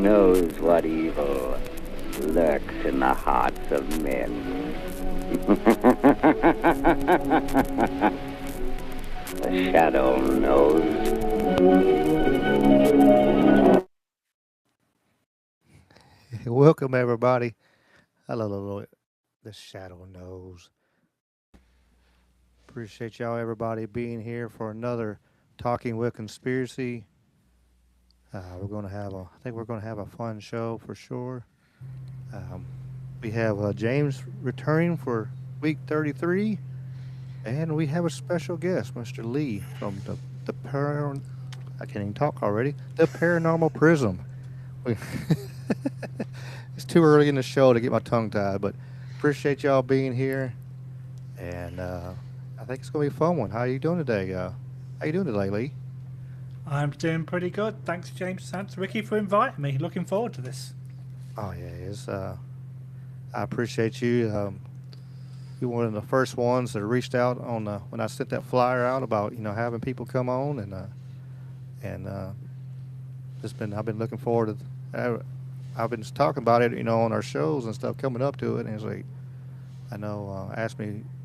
knows what evil lurks in the hearts of men. The shadow knows. Welcome, everybody. Hello, the shadow knows. Appreciate y'all, everybody, being here for another Talking with Conspiracy. We're gonna have I think we're gonna have a fun show for sure. We have James returning for week 33, and we have a special guest, Mr. Lee from I can't even talk already. The Paranormal Prism. We It's too early in the show to get my tongue tied, but appreciate y'all being here, and I think it's gonna be a fun one. How you doing today? How you doing today, Lee? I'm doing pretty good. Thanks, James. Thanks, Ricky, for inviting me. Looking forward to this. Oh yeah, it's I appreciate you. You're one of the first ones that reached out on when I sent that flyer out about having people come on, and I've been looking forward to. I've been just talking about it, on our shows and stuff coming up to it, and it's like, I know,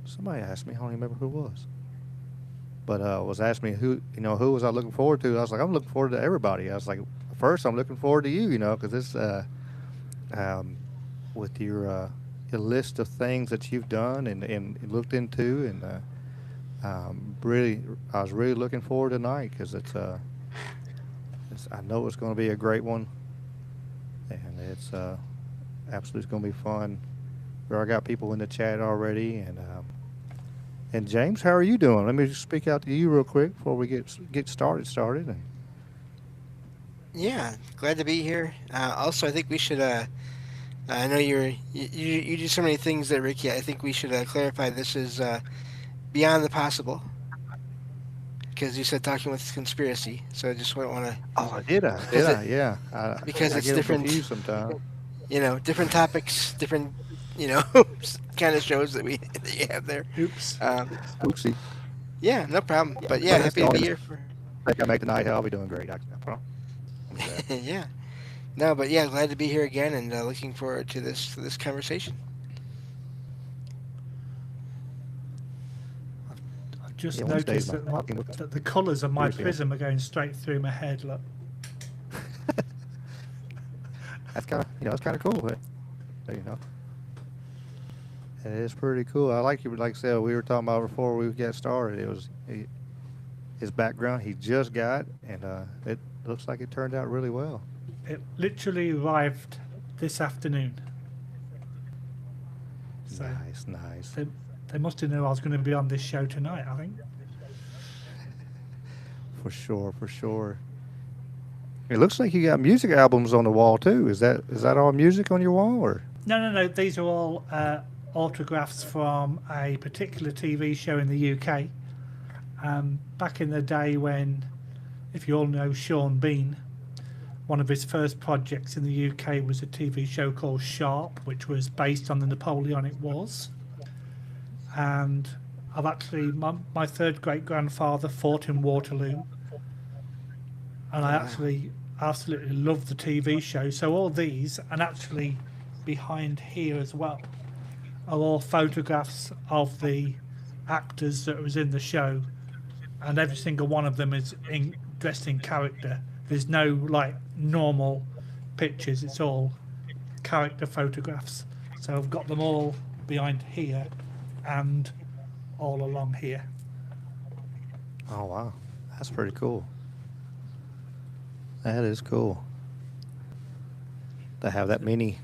somebody asked me, I don't even remember who it was, but was asking me who was I looking forward to. I was like, I'm looking forward to everybody. I was like, first I'm looking forward to you, because it's with your list of things that you've done and looked into, and really, I was really looking forward tonight because I know it's going to be a great one. And it's absolutely going to be fun. I got people in the chat already, and James, how are you doing? Let me just speak out to you real quick before we get started. Yeah, glad to be here. Also, I think we should. I know you do so many things there, Ricky. I think we should clarify this is beyond the possible, because you said talking with conspiracy. So I just want to. Oh, did I? Yeah. Because I it's get different. Confused sometimes. Different topics, different kind of shows that you have there. Oops. Oopsie. Yeah, no problem. But yeah, happy to be here for. I think I make the night. I'll be doing great. I promise. Yeah. No, but yeah, glad to be here again, and looking forward to this conversation. I've just noticed that the colours of my prism are going straight through my head. Look. That's kind of it's kind of cool. But, it is pretty cool. I like I said, we were talking about before we got started. It was his background he just got, and it looks like it turned out really well. It literally arrived this afternoon. So nice. They must have known I was going to be on this show tonight, I think. For sure. It looks like you got music albums on the wall too. Is that all music on your wall, or? No. These are all autographs from a particular TV show in the UK. Back in the day when, if you all know Sean Bean, one of his first projects in the UK was a TV show called S.I.P., which was based on the Napoleonic Wars. And I've actually, my third great-grandfather fought in Waterloo. And I actually absolutely love the TV show. So all these, and actually behind here as well, are all photographs of the actors that was in the show. And every single one of them is dressed in character. There's no normal pictures. It's all character photographs. So I've got them all behind here and all along here. Oh wow, that's pretty cool. That is cool. To have that many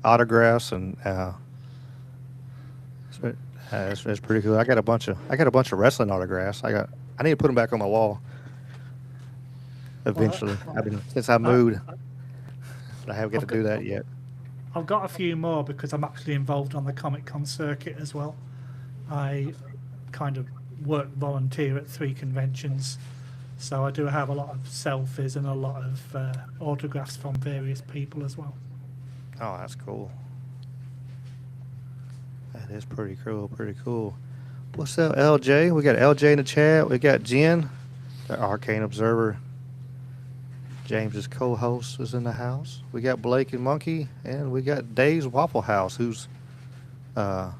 autographs and it's pretty cool. I got a bunch of wrestling autographs. I need to put them back on my wall. Eventually, since I moved, but I haven't get to do that yet. I've got a few more because I'm actually involved on the Comic Con circuit as well. I kind of volunteer at 3 conventions, so I do have a lot of selfies and a lot of autographs from various people as well. Oh, that's cool. That is pretty cool. What's up, LJ? We got LJ in the chat. We got Jen, the Arcane Observer. James's co-host is in the house. We got Blake and Monkey, and we got Dave's Waffle House, who's uh,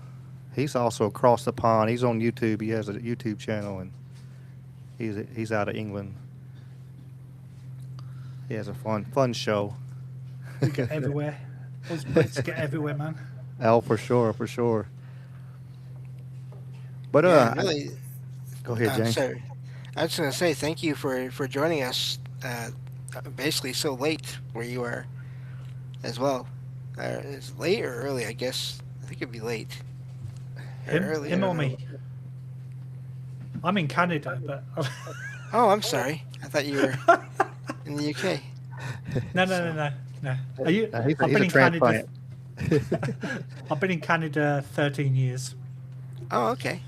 he's also across the pond. He's on YouTube. He has a YouTube channel, and he's out of England. He has a fun show. We get everywhere. Us Brits get everywhere, man. Oh, for sure, for sure. But Yeah, really. go ahead, James. Sorry. I was going to say thank you for joining us. Basically, so late where you are, as well. Is late or early? I guess I think it'd be late. Or early. Him or me? I'm in Canada, but Oh, I'm sorry. I thought you were in the UK. no. Are you? He's I've been a in Canada. transplant. I've been in Canada 13 years. Oh, okay.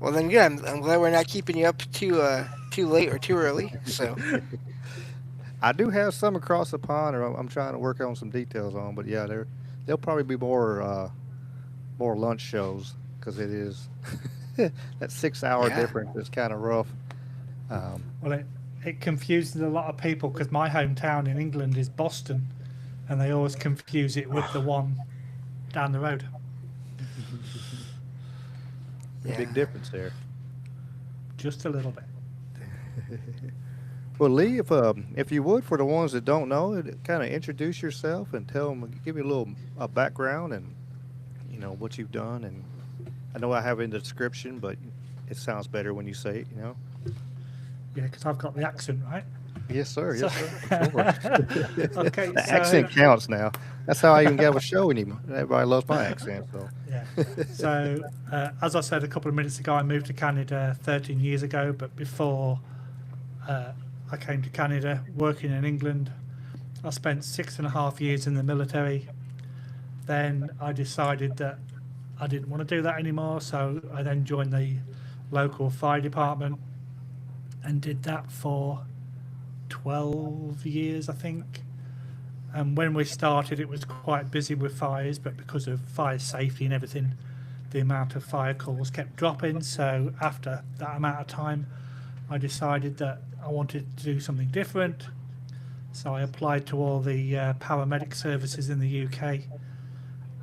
Well, then good. I'm glad we're not keeping you up too late or too early. So I do have some across the pond, or I'm trying to work on some details on. But yeah, there'll probably be more lunch shows because it is that 6 hour Yeah. difference is kind of rough. Well, it confuses a lot of people because my hometown in England is Boston, and they always confuse it with the one down the road. A big difference there. Just a little bit. Well, Lee, if you would, for the ones that don't know, kind of introduce yourself and tell them, give you a little background and what you've done. And I know I have it in the description, but it sounds better when you say it. Yeah, because I've got the accent, right? Yes, sir. So- Yes, sir. Sure. Okay, The so accent counts now. That's how I even have a show anymore. Everybody loves my accent. So yeah. So as I said a couple of minutes ago, I moved to Canada 13 years ago. But before I came to Canada, working in England, I spent 6.5 years in the military. Then I decided that I didn't want to do that anymore, so I then joined the local fire department and did that for 12 years, I think. And when we started, it was quite busy with fires, but because of fire safety and everything, the amount of fire calls kept dropping. So after that amount of time, I decided that I wanted to do something different. So I applied to all the paramedic services in the UK,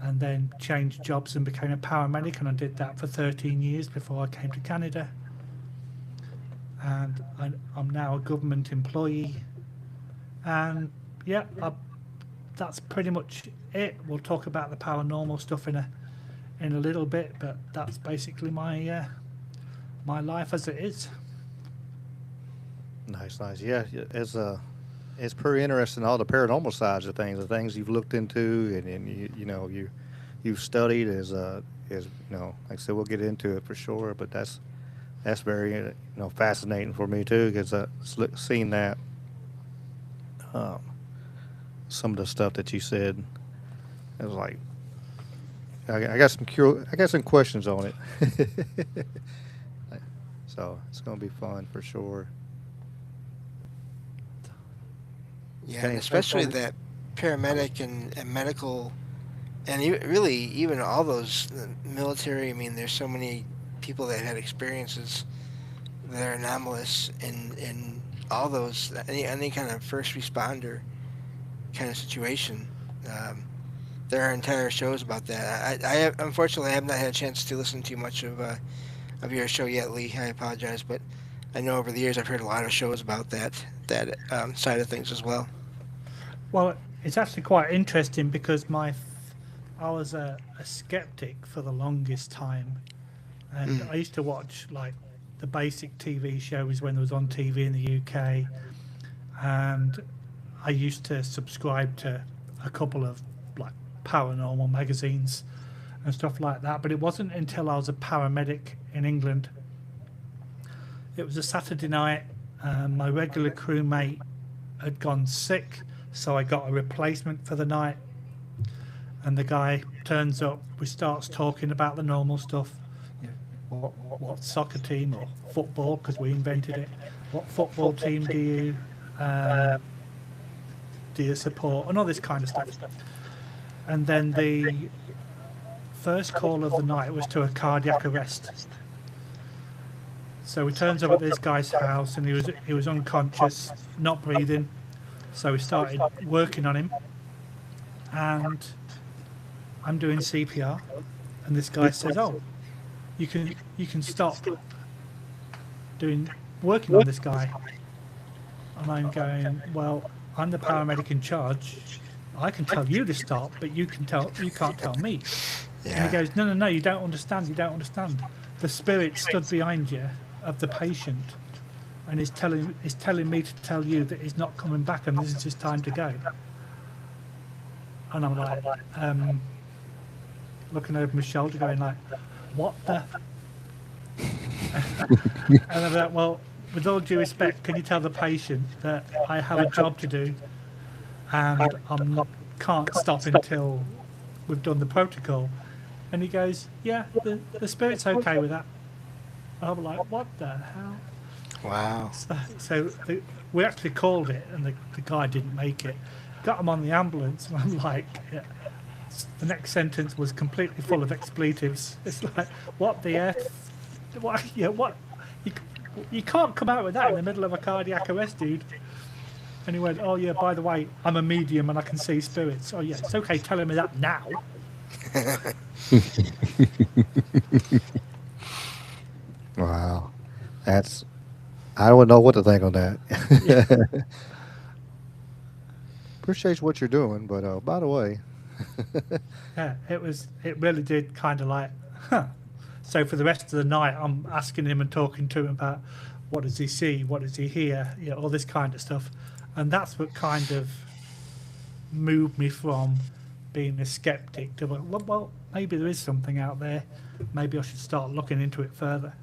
and then changed jobs and became a paramedic, and I did that for 13 years before I came to Canada. And I'm now a government employee, and yeah, that's pretty much it. We'll talk about the paranormal stuff in a little bit, but that's basically my life as it is. nice. Yeah, it's pretty interesting, all the paranormal sides of things, the things you've looked into, and you've studied as like I said, we'll get into it for sure. But that's very fascinating for me too, because seeing that some of the stuff that you said, it was like I got some questions on it. So it's gonna be fun for sure. yeah, and especially that paramedic and medical, and really even all those military. I mean, there's so many people that had experiences that are anomalous in all those any kind of first responder kind of situation. There are entire shows about that. I unfortunately have not had a chance to listen to much of your show yet, Lee. I apologize, but I know over the years I've heard a lot of shows about that side of things as well. Well, it's actually quite interesting because I was a skeptic for the longest time, and I used to watch like the basic TV shows when it was on TV in the UK, and I used to subscribe to a couple of like paranormal magazines and stuff like that. But it wasn't until I was a paramedic in England. It was a Saturday night. My regular crewmate had gone sick, so I got a replacement for the night. And the guy turns up. We starts talking about the normal stuff. What soccer team or football, because we invented it. What football team do you support, and all this kind of stuff. And then the first call of the night was to a cardiac arrest. So he turns up at this guy's house, and he was unconscious, not breathing, So we started working on him, and I'm doing CPR, and this guy says, "Oh, you can stop working on this guy." And I'm going, "Well, I'm the paramedic in charge. I can tell you to stop, but you can't tell me." And he Yeah. goes, "No, you don't understand. You don't understand. The spirit stood behind you of the patient, and is telling me to tell you that he's not coming back, and this is his time to go." And I'm like, looking over my shoulder, going like, "What the?" And I'm like, "Well, with all due respect, can you tell the patient that I have a job to do, and can't stop until we've done the protocol?" And he goes, "Yeah, the spirit's okay with that." And I'm like, "What the hell?" Wow. We actually called it, and the guy didn't make it. Got him on the ambulance, and I'm like, yeah. The next sentence was completely full of expletives. It's like, what the F? What? Yeah, what? You can't come out with that in the middle of a cardiac arrest, dude. And he went, "Oh yeah, by the way, I'm a medium and I can see spirits." "Oh yeah, it's okay telling me that now." Wow. I wouldn't know what to think on that. Yeah. Appreciate what you're doing, but by the way, Yeah, it really did kind of like, huh. So for the rest of the night, I'm asking him and talking to him about what does he see, what does he hear, all this kind of stuff. And that's what kind of moved me from being a skeptic to, well, maybe there is something out there. Maybe I should start looking into it further.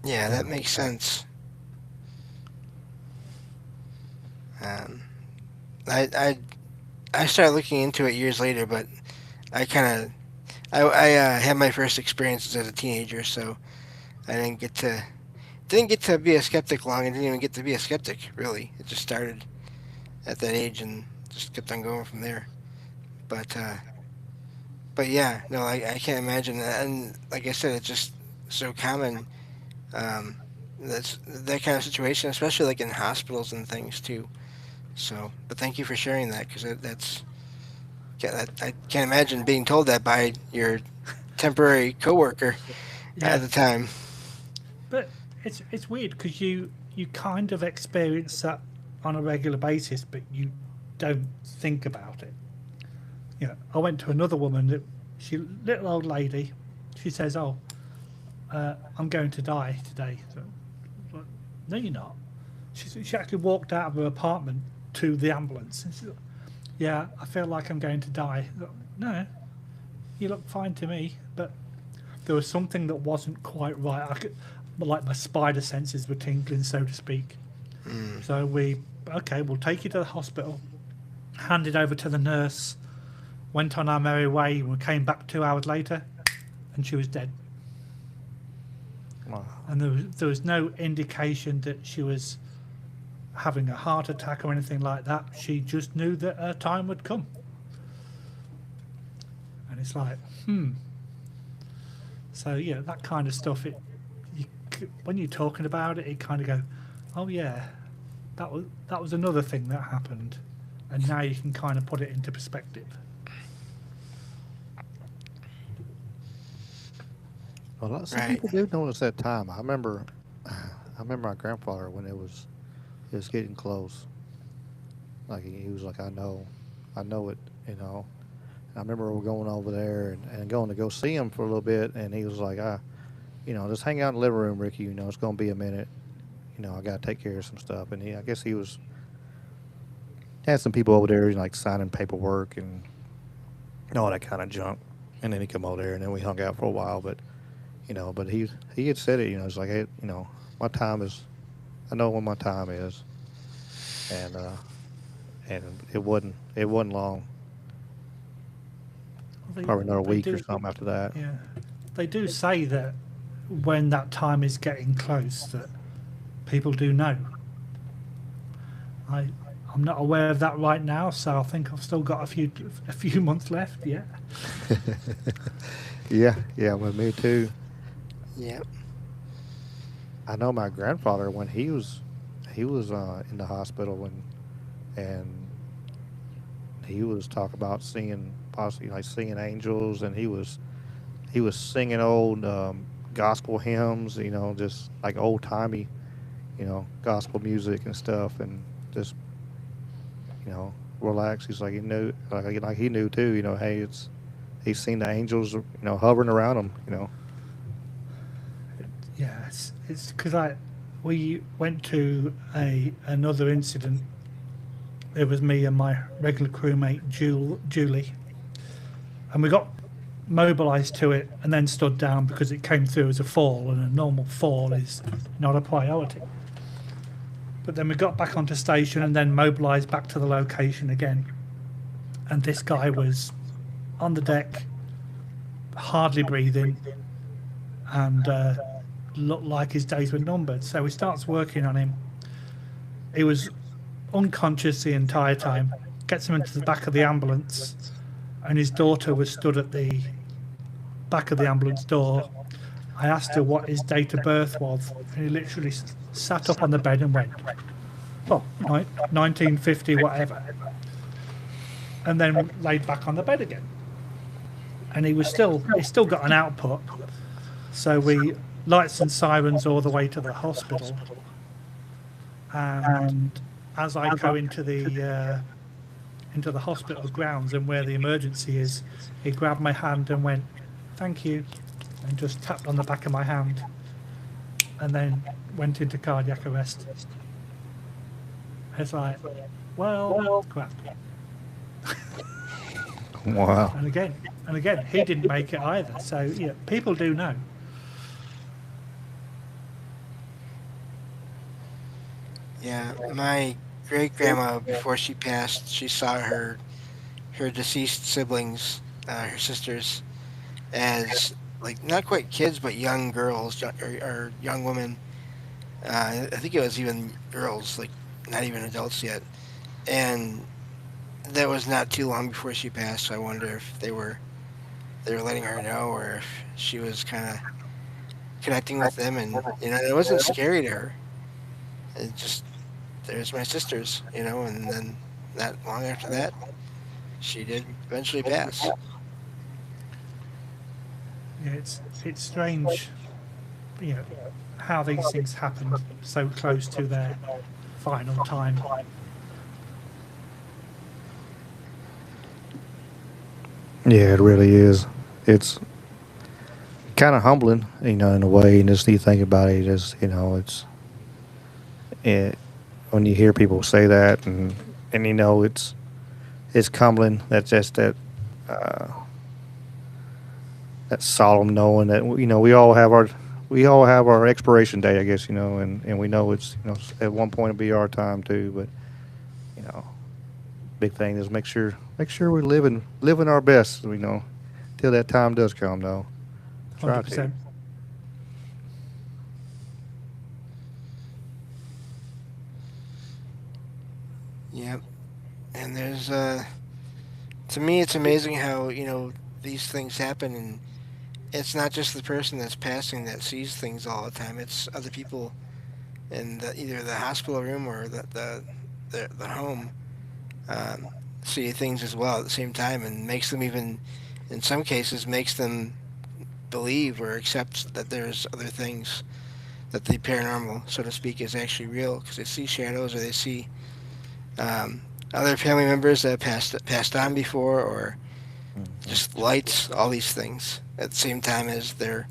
Yeah, that makes sense. I started looking into it years later, but I kind of I had my first experiences as a teenager, so I didn't get to be a skeptic long. I didn't even get to be a skeptic really. It just started at that age and just kept on going from there. But yeah, no, I can't imagine that. And like I said, it's just so common. Um, that's that kind of situation, especially like in hospitals and things too. So, but thank you for sharing that because I can't imagine being told that by your temporary coworker at Yeah, the time. but it's weird because you kind of experience that on a regular basis, but you don't think about it. I went to another woman that little old lady. She says, "Oh, I'm going to die today." So, like, no, you're not. She actually walked out of her apartment to the ambulance. And she's like, "Yeah, I feel like I'm going to die." I thought, "No, you look fine to me," but there was something that wasn't quite right. Like my spider senses were tingling, so to speak. So we'll take you to the hospital, handed over to the nurse, went on our merry way. We came back 2 hours later, and she was dead. wow. And there was no indication that she was having a heart attack or anything like that. She just knew that her time would come. And it's like, So yeah, that kind of stuff. When you're talking about it, it kind of go, "Oh yeah, that was another thing that happened," and now you can kind of put it into perspective. Well, some Right. people do notice that time. I remember my grandfather when it was getting close. Like he was like, I know it, you know. I remember we were going over there and going to go see him for a little bit, and he was like, just hang out in the living room, Ricky. It's going to be a minute. I got to take care of some stuff. And I guess he had some people over there, like signing paperwork and all that kind of junk. And then he come over there, and then we hung out for a while. But he had said it. It's like, hey, my time is. I know when my time is, and it wasn't long. Probably another week or something after that. Yeah, they do say that when that time is getting close, that people do know. I'm not aware of that right now, so I think I've still got a few months left. Yeah. Yeah, with me too. Yeah. I know my grandfather when he was in the hospital and he was talking about seeing possibly like seeing angels, and he was singing old gospel hymns, just like old timey, gospel music and stuff, and just relax. He's like he knew, like he knew too. Hey, he's seen the angels, hovering around him. Yeah, it's because we went to another incident. It was me and my regular crewmate Julie, and we got mobilised to it and then stood down because it came through as a fall, and a normal fall is not a priority. But then we got back onto station and then mobilised back to the location again, and this guy was on the deck, hardly breathing, and looked like his days were numbered. So he starts working on him. He was unconscious the entire time, gets him into the back of the ambulance, and his daughter was stood at the back of the ambulance door. I asked her what his date of birth was, and he literally sat up on the bed and went, "Oh, 1950, whatever," and then laid back on the bed again. And he still got an output. So we lights and sirens all the way to the hospital. And as I go into the hospital grounds and where the emergency is, he grabbed my hand and went, "Thank you," and just tapped on the back of my hand, and then went into cardiac arrest. It's like, well, crap. Wow. And again, he didn't make it either. So yeah, people do know. Yeah, my great grandma, before she passed, she saw her deceased siblings, her sisters, as like not quite kids, but young girls or young women. I think it was even girls, like not even adults yet. And that was not too long before she passed. So I wonder if they were letting her know, or if she was kind of connecting with them, and it wasn't scary to her. It just, there's my sisters, and then not long after that, she did eventually pass. Yeah, it's strange, how these things happen so close to their final time. Yeah, it really is. It's kind of humbling, in a way, and just you think about it, when you hear people say that, and it's humbling. That's just that solemn knowing that we all have our expiration date, I guess, and we know it's at one point it'll be our time too. But big thing is make sure we're living our best, till that time does come, though. Try to. 100%. Yep. And there's to me, it's amazing how these things happen, and it's not just the person that's passing that sees things all the time. It's other people in either the hospital room or the home, see things as well at the same time, and makes them, even in some cases, makes them believe or accept that there's other things, that the paranormal, so to speak, is actually real, because they see shadows, or they see other family members that passed on before, or just lights, all these things at the same time as their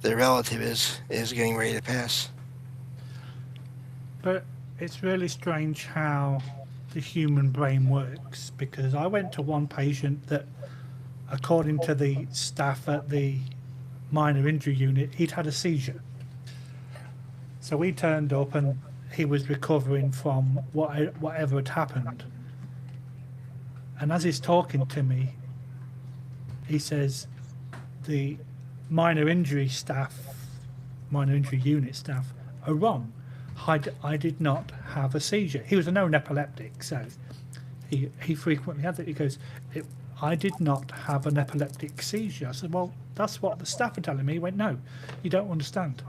relative is getting ready to pass. But it's really strange how the human brain works, because I went to one patient that, according to the staff at the minor injury unit, he'd had a seizure. So we turned up and he was recovering from whatever had happened. And as he's talking to me, he says the minor injury unit staff are wrong. I did not have a seizure. He was a known epileptic, so he frequently had that. He goes, I did not have an epileptic seizure. I said, well, that's what the staff are telling me. He went, no, you don't understand.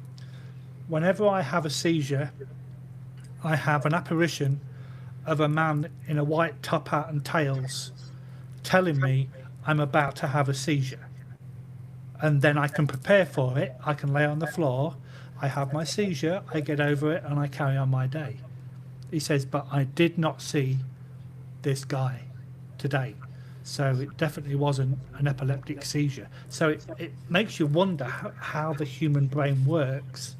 whenever I have a seizure, I have an apparition of a man in a white top hat and tails telling me I'm about to have a seizure. And then I can prepare for it. I can lay on the floor. I have my seizure. I get over it and I carry on my day. He says, but I did not see this guy today. So it definitely wasn't an epileptic seizure. So it makes you wonder how the human brain works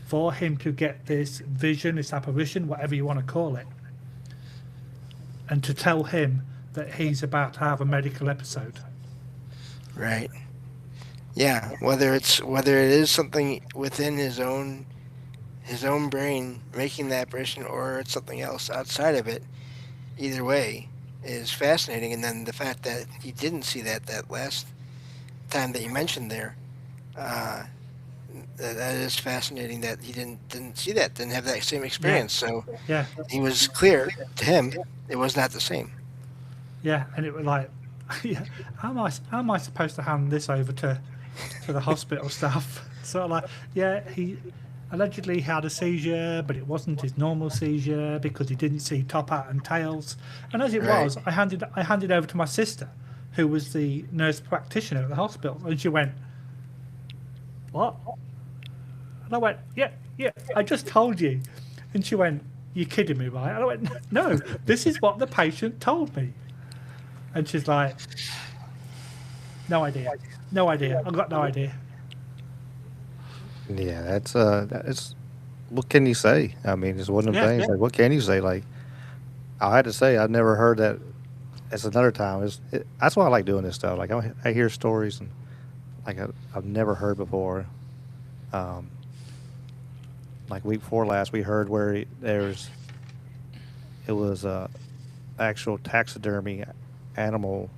for him to get this vision, this apparition, whatever you want to call it, and to tell him that he's about to have a medical episode. Right. Yeah. Whether it is something within his own brain making that apparition, or it's something else outside of it, either way is fascinating. And then the fact that he didn't see that last time that you mentioned there, that is fascinating that he didn't see that, didn't have that same experience. So Yeah, he was clear to him it was not the same. yeah, and it was like, yeah, how am I supposed to hand this over to the hospital staff? Sort of like, yeah, he allegedly had a seizure, but it wasn't his normal seizure because he didn't see top hat and tails. And as it Right. was, I handed over to my sister, who was the nurse practitioner at the hospital, and she went, "What?" And I went, "Yeah, I just told you." And she went, "You're kidding me, right?" And I went, "No, this is what the patient told me." And she's like, "No idea. I've got no idea." Yeah, that's what can you say? I mean, it's one of them Yeah, things. yeah. Like, what can you say? Like, I had to say, I've never heard that. That's another time. That's why I like doing this stuff. Like, I hear stories and like I've never heard before. Um, like week before last, we heard where it was a actual taxidermy animal.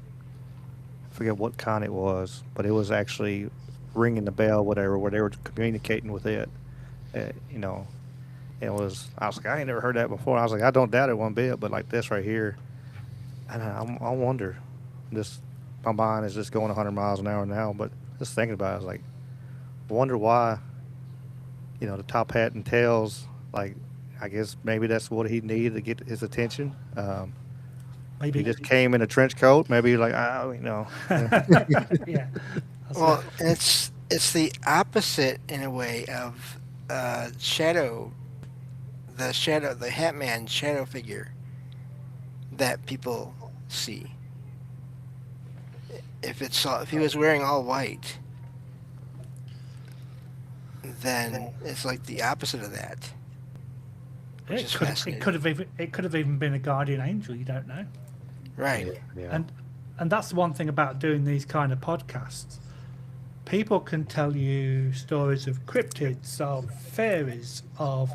I forget what kind it was, but it was actually ringing the bell, whatever, where they were communicating with it. You know, it was. I was like, I ain't never heard that before. I was like, I don't doubt it one bit, but like this right here, and I wonder. This my mind is just going 100 miles an hour now, but just thinking about it, I was like, I wonder why. You know, the top hat and tails. Like, I guess maybe that's what he needed to get his attention. Maybe. He just came in a trench coat. Maybe like, you know. Yeah. That's Well, it. it's the opposite in a way of shadow, the Hat Man shadow figure that people see. If he was wearing all white, then it's like the opposite of that. Which is fascinating. It could have even been a guardian angel. You don't know. Right. Yeah. And that's one thing about doing these kind of podcasts. People can tell you stories of cryptids, of fairies, of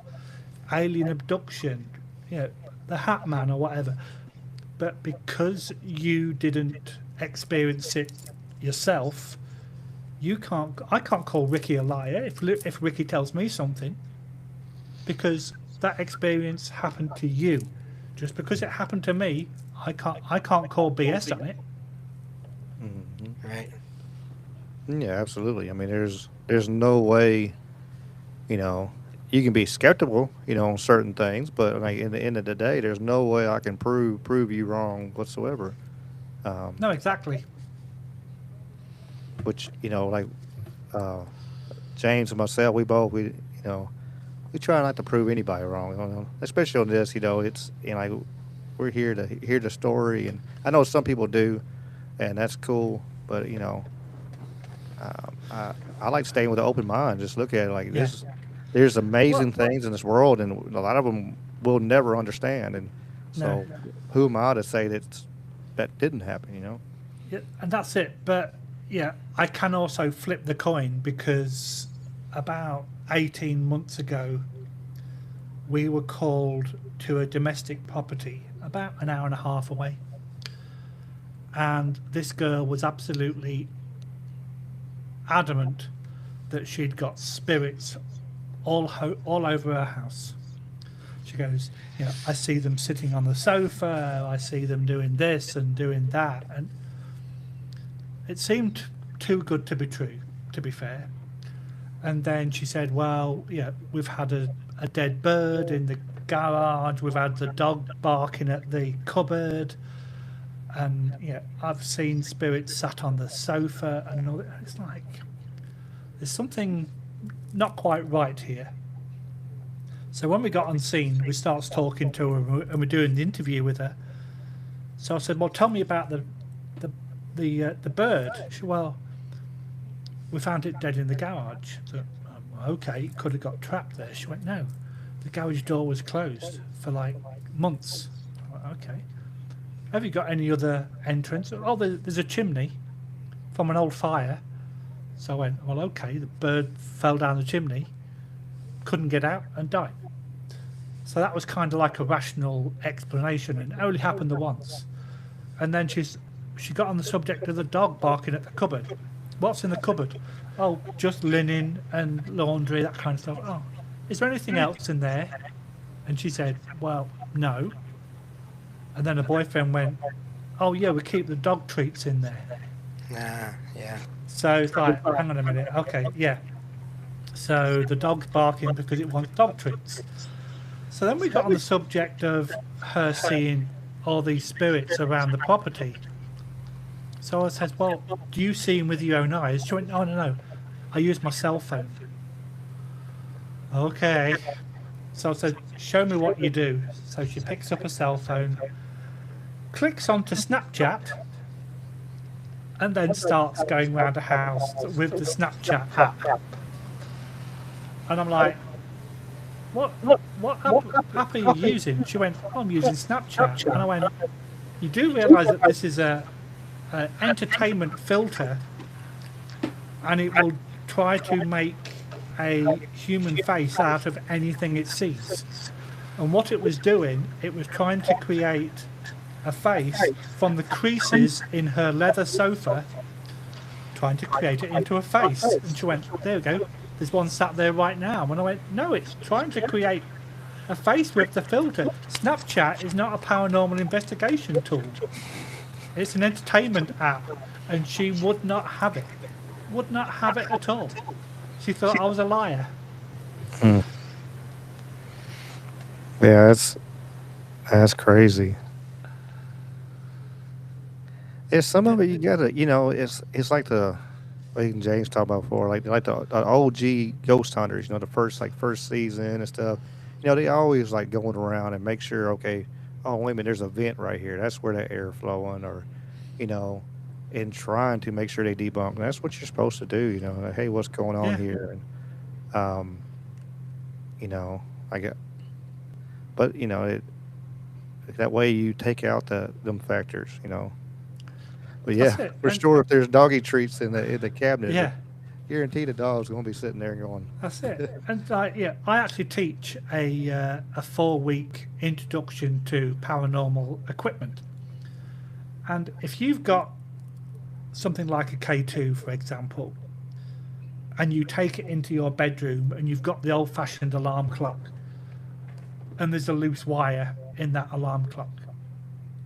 alien abduction, you know, the Hat Man or whatever. But because you didn't experience it yourself, I can't call Ricky a liar if Ricky tells me something, because that experience happened to you. Just because it happened to me, I can't call BS on it. Mhm. Right. Yeah, absolutely. I mean, there's no way, you know, you can be skeptical, you know, on certain things, but like in the end of the day, there's no way I can prove you wrong whatsoever. No, exactly. Which, you know, like James and myself, we try not to prove anybody wrong, you know, especially on this. You know, it's, you know, like, we're here to hear the story, and I know some people do, and that's cool. But you know, I like staying with an open mind. Just look at it like this. There's amazing things in this world, and a lot of them we'll never understand. And so, who am I to say that didn't happen? You know? Yeah, and that's it. But yeah, I can also flip the coin, because about 18 months ago, we were called to a domestic property about an hour and a half away. And this girl was absolutely adamant that she'd got spirits all over her house. She goes, you know, I see them sitting on the sofa, I see them doing this and doing that. And it seemed too good to be true, to be fair. And then she said, well, yeah, we've had a dead bird in the garage, we've had the dog barking at the cupboard, and yeah, I've seen spirits sat on the sofa, and all that. It's like, there's something not quite right here. So when we got on scene, we starts talking to her, and we're doing the interview with her. So I said, well, tell me about the bird. She said, well, we found it dead in the garage. So, okay, it could have got trapped there. She went, no, the garage door was closed for like months. I went, okay. Have you got any other entrance? Oh, there's a chimney from an old fire. So I went, well, okay, the bird fell down the chimney, couldn't get out and died. So that was kind of like a rational explanation, and it only happened the once. And then she got on the subject of the dog barking at the cupboard. What's in the cupboard? Oh, just linen and laundry, that kind of stuff. Oh, is there anything else in there? And she said, well, no. And then her boyfriend went, oh yeah, we keep the dog treats in there. Yeah. So it's like, hang on a minute, okay, yeah. So the dog's barking because it wants dog treats. So then we got on the subject of her seeing all these spirits around the property. So I said, well, do you see them with your own eyes? She went, oh, no, I use my cell phone. Okay. So I said, show me what you do. So she picks up a cell phone, clicks onto Snapchat, and then starts going around the house with the Snapchat app. And I'm like, what app are you using? She went, oh, I'm using Snapchat. And I went, you do realise that this is a entertainment filter, and it will try to make a human face out of anything it sees. And what it was doing, it was trying to create a face from the creases in her leather sofa, trying to create it into a face. And she went, there we go, there's one sat there right now. And I went, no, it's trying to create a face with the filter. Snapchat is not a paranormal investigation tool. It's an entertainment app, and she would not have it. Would not have it at all. She thought I was a liar. Yeah, that's crazy. It's some of it you gotta, it's like like James talked about before, like the OG ghost hunters, the first season and stuff. They always like going around and make sure, okay, oh wait a minute, there's a vent right here. That's where the air flowing, or, and trying to make sure they debunk. And that's what you're supposed to do, like, hey, what's going on here? And I get, but that way you take out them factors, But yeah, for sure, if there's doggy treats in the cabinet, yeah, guarantee the dog's going to be sitting there going. That's it. And I actually teach a 4-week introduction to paranormal equipment. And if you've got something like a K2, for example, and you take it into your bedroom and you've got the old-fashioned alarm clock, and there's a loose wire in that alarm clock,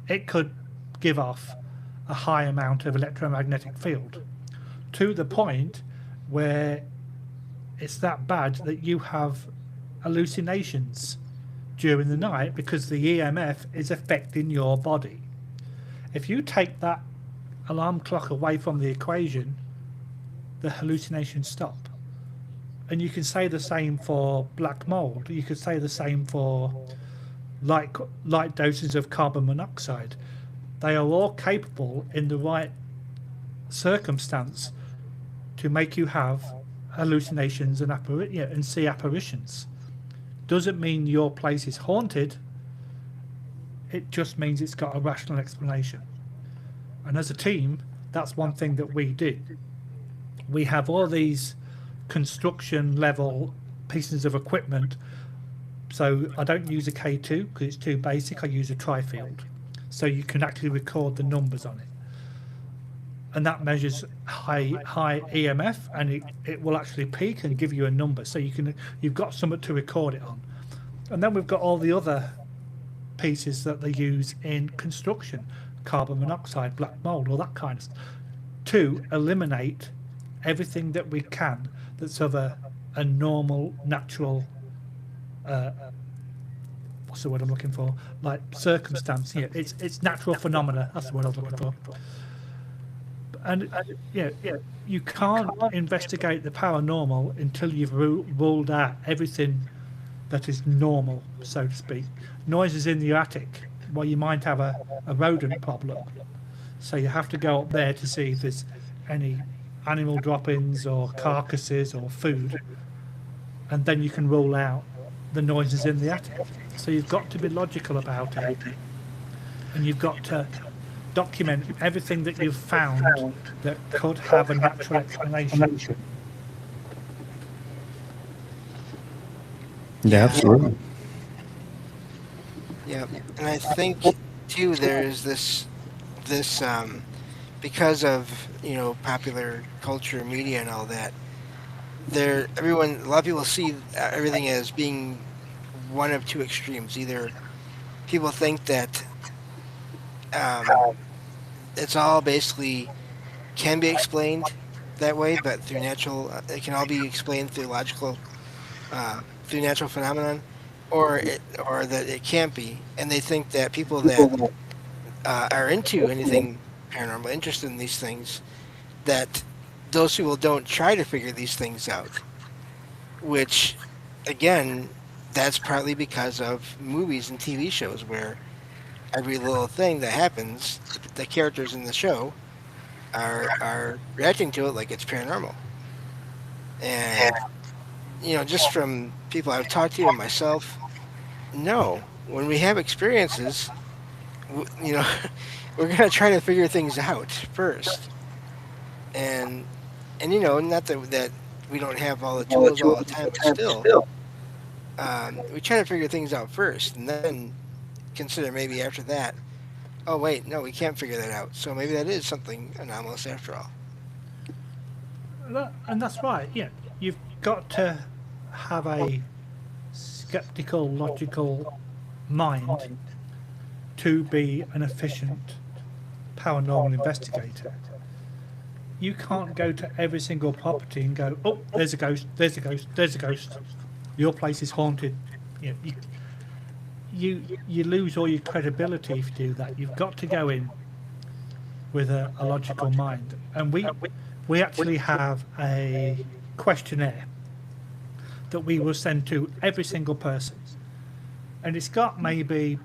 it could give off a high amount of electromagnetic field, to the point where it's that bad that you have hallucinations during the night because the EMF is affecting your body. If you take that alarm clock away from the equation, the hallucinations stop. And you can say the same for black mold. You could say the same for light doses of carbon monoxide. They are all capable in the right circumstance to make you have hallucinations and see apparitions. Doesn't mean your place is haunted. It just means it's got a rational explanation. And as a team, that's one thing that we do. We have all these construction level pieces of equipment. So I don't use a K2 because it's too basic. I use a tri-field. So you can actually record the numbers on it. And that measures high EMF, and it will actually peak and give you a number. So you've got something to record it on. And then we've got all the other pieces that they use in construction, carbon monoxide, black mold, all that kind of stuff, to eliminate everything that we can that's of a normal, natural, what's the word I'm looking for? Like circumstance. Yeah, it's natural phenomena. That's the word I was looking for. And yeah, you can't investigate the paranormal until you've ruled out everything that is normal, so to speak. Noises in the attic. Well, you might have a rodent problem. So you have to go up there to see if there's any animal drop-ins or carcasses or food. And then you can rule out the noises in the attic. So you've got to be logical about it. And you've got to document everything that you've found that could have a natural explanation. Yeah, absolutely. Yeah, and I think too there's this because of popular culture, media, and all that. A lot of people see everything as being one of two extremes. Either people think that it's all basically can be explained that way, but through natural, it can all be explained through through natural phenomenon, or that it can't be, and they think that people that are into anything paranormal, interested in these things, that those people don't try to figure these things out, which, again, that's partly because of movies and TV shows where every little thing that happens, the characters in the show are reacting to it like it's paranormal. And just from people I've talked to and myself, no, when we have experiences, we're gonna try to figure things out first, and not that we don't have all the tools all the time, but still, we try to figure things out first, and then consider maybe after that, oh wait, no, we can't figure that out, so maybe that is something anomalous after all. And that's right. Yeah, you've got to have a skeptical, logical mind to be an efficient paranormal investigator. You can't go to every single property and go, oh, there's a ghost, there's a ghost, there's a ghost. Your place is haunted. You lose all your credibility if you do that. You've got to go in with a logical mind. And we actually have a questionnaire that we will send to every single person. And it's got maybe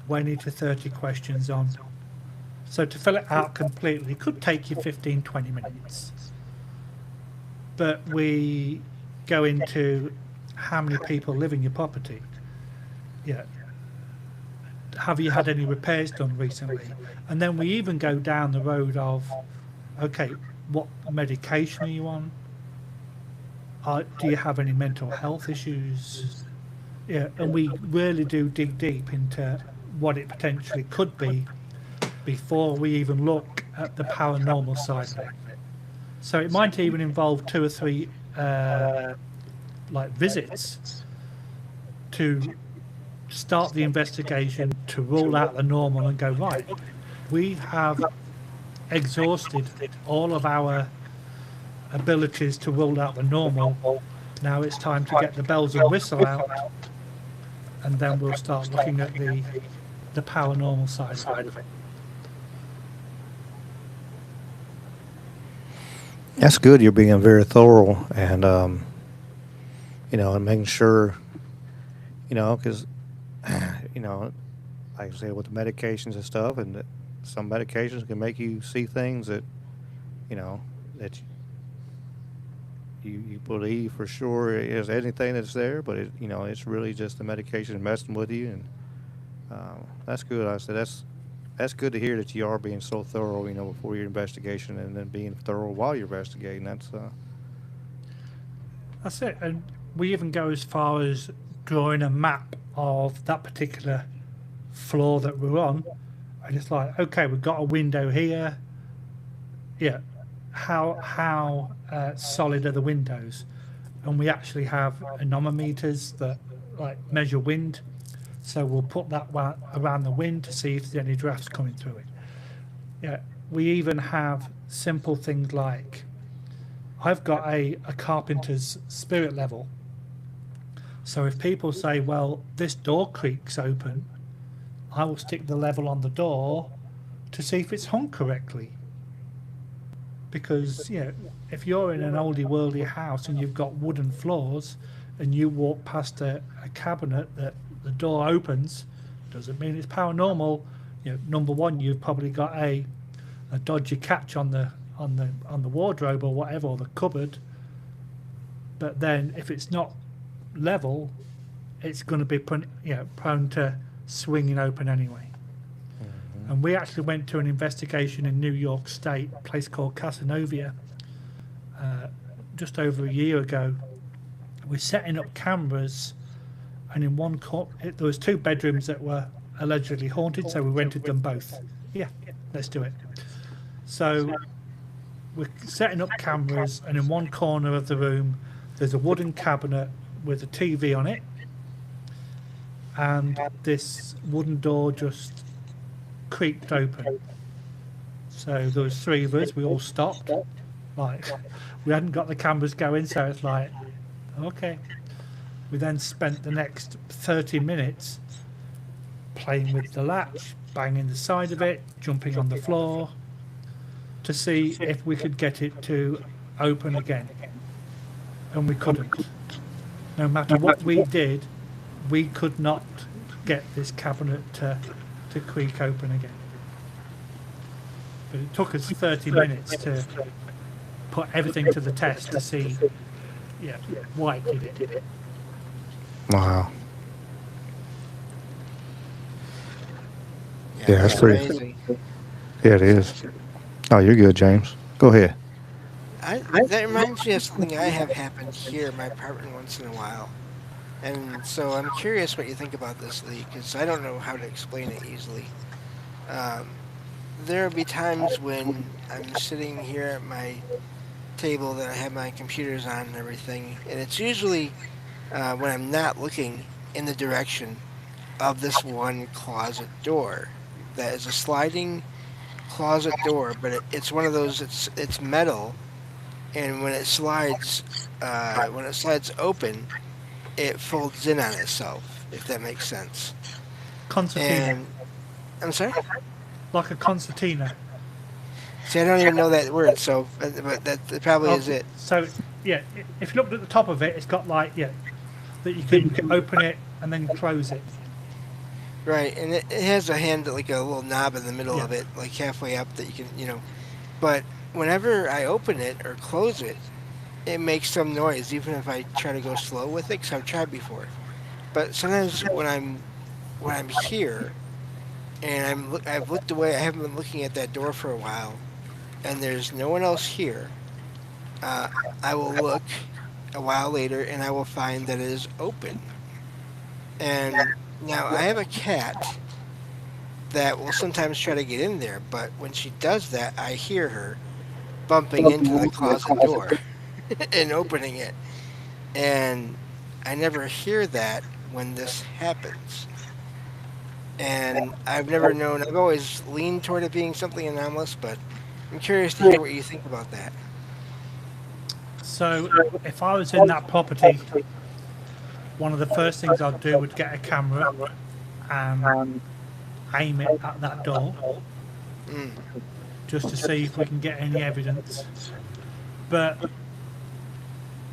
20 to 30 questions on. So to fill it out completely could take you 15, 20 minutes. But we go into how many people live in your property. Yeah. Have you had any repairs done recently? And then we even go down the road of, okay, what medication are you on? Do you have any mental health issues? Yeah, and we really do dig deep into what it potentially could be before we even look at the paranormal side of it. So it might even involve 2 or 3 visits to start the investigation, to rule out the normal and go, right, we have exhausted all of our abilities to rule out the normal. Now it's time to get the bells and whistle out, and then we'll start looking at the paranormal side of it. That's good. You're being very thorough and, and making sure, because, like I said, with the medications and stuff, and some medications can make you see things that, that you believe for sure is anything that's there, but it's really just the medication messing with you, and that's good. I said that's good to hear that you are being so thorough, before your investigation, and then being thorough while you're investigating. That's it. And we even go as far as drawing a map of that particular floor that we're on, and it's like, okay, we've got a window here. Yeah, how solid are the windows? And we actually have anemometers that measure wind. So we'll put that around the wind to see if there's any drafts coming through it. Yeah, we even have simple things like I've got a carpenter's spirit level. So if people say, well, this door creaks open, I will stick the level on the door to see if it's hung correctly. Because, if you're in an oldie worldy house and you've got wooden floors and you walk past a cabinet that the door opens, doesn't mean it's paranormal. Number one, you've probably got a dodgy catch on the wardrobe or whatever, or the cupboard. But then if it's not level, it's going to be prone to swinging open anyway. And we actually went to an investigation in New York State, a place called Casanova, just over a year ago. We're setting up cameras, and in one there was 2 bedrooms that were allegedly haunted, so we rented them both. Yeah, let's do it. So we're setting up cameras, and in one corner of the room there's a wooden cabinet with a TV on it, and this wooden door just creaked open. So there was 3 of us, we all stopped. Like, we hadn't got the cameras going, so it's like, okay. We then spent the next 30 minutes playing with the latch, banging the side of it, jumping on the floor to see if we could get it to open again. And we couldn't. No matter what we did, we could not get this cabinet to creak open again. But it took us 30 minutes to put everything to the test to see why it did it. Wow. Yeah, that's pretty. Amazing. Yeah, it is. Oh, you're good, James. Go ahead. That reminds me of something I have happened here in my apartment once in a while. And so I'm curious what you think about this, Lee, because I don't know how to explain it easily. There will be times when I'm sitting here at my table that I have my computers on and everything, and it's usually when I'm not looking in the direction of this one closet door. That is a sliding closet door, but it's one of those, it's metal, and when it slides open, it folds in on itself, if that makes sense. Concertina. And I'm sorry? Like a concertina. See, I don't even know that word, so but that probably is it. So, if you looked at the top of it, it's got like, that you can open it and then close it. Right, and it has a hand, like a little knob in the middle of it, like halfway up that you can, But whenever I open it or close it, it makes some noise, even if I try to go slow with it, because I've tried before. But sometimes when I'm here, and I've looked away, I haven't been looking at that door for a while, and there's no one else here, I will look a while later, and I will find that it is open. And now I have a cat that will sometimes try to get in there, but when she does that, I hear her bumping into the closet door and opening it. And I never hear that when this happens. And I've never known, I've always leaned toward it being something anomalous, but I'm curious to hear what you think about that. So, if I was in that property, one of the first things I'd do would get a camera and aim it at that door, just to see if we can get any evidence. But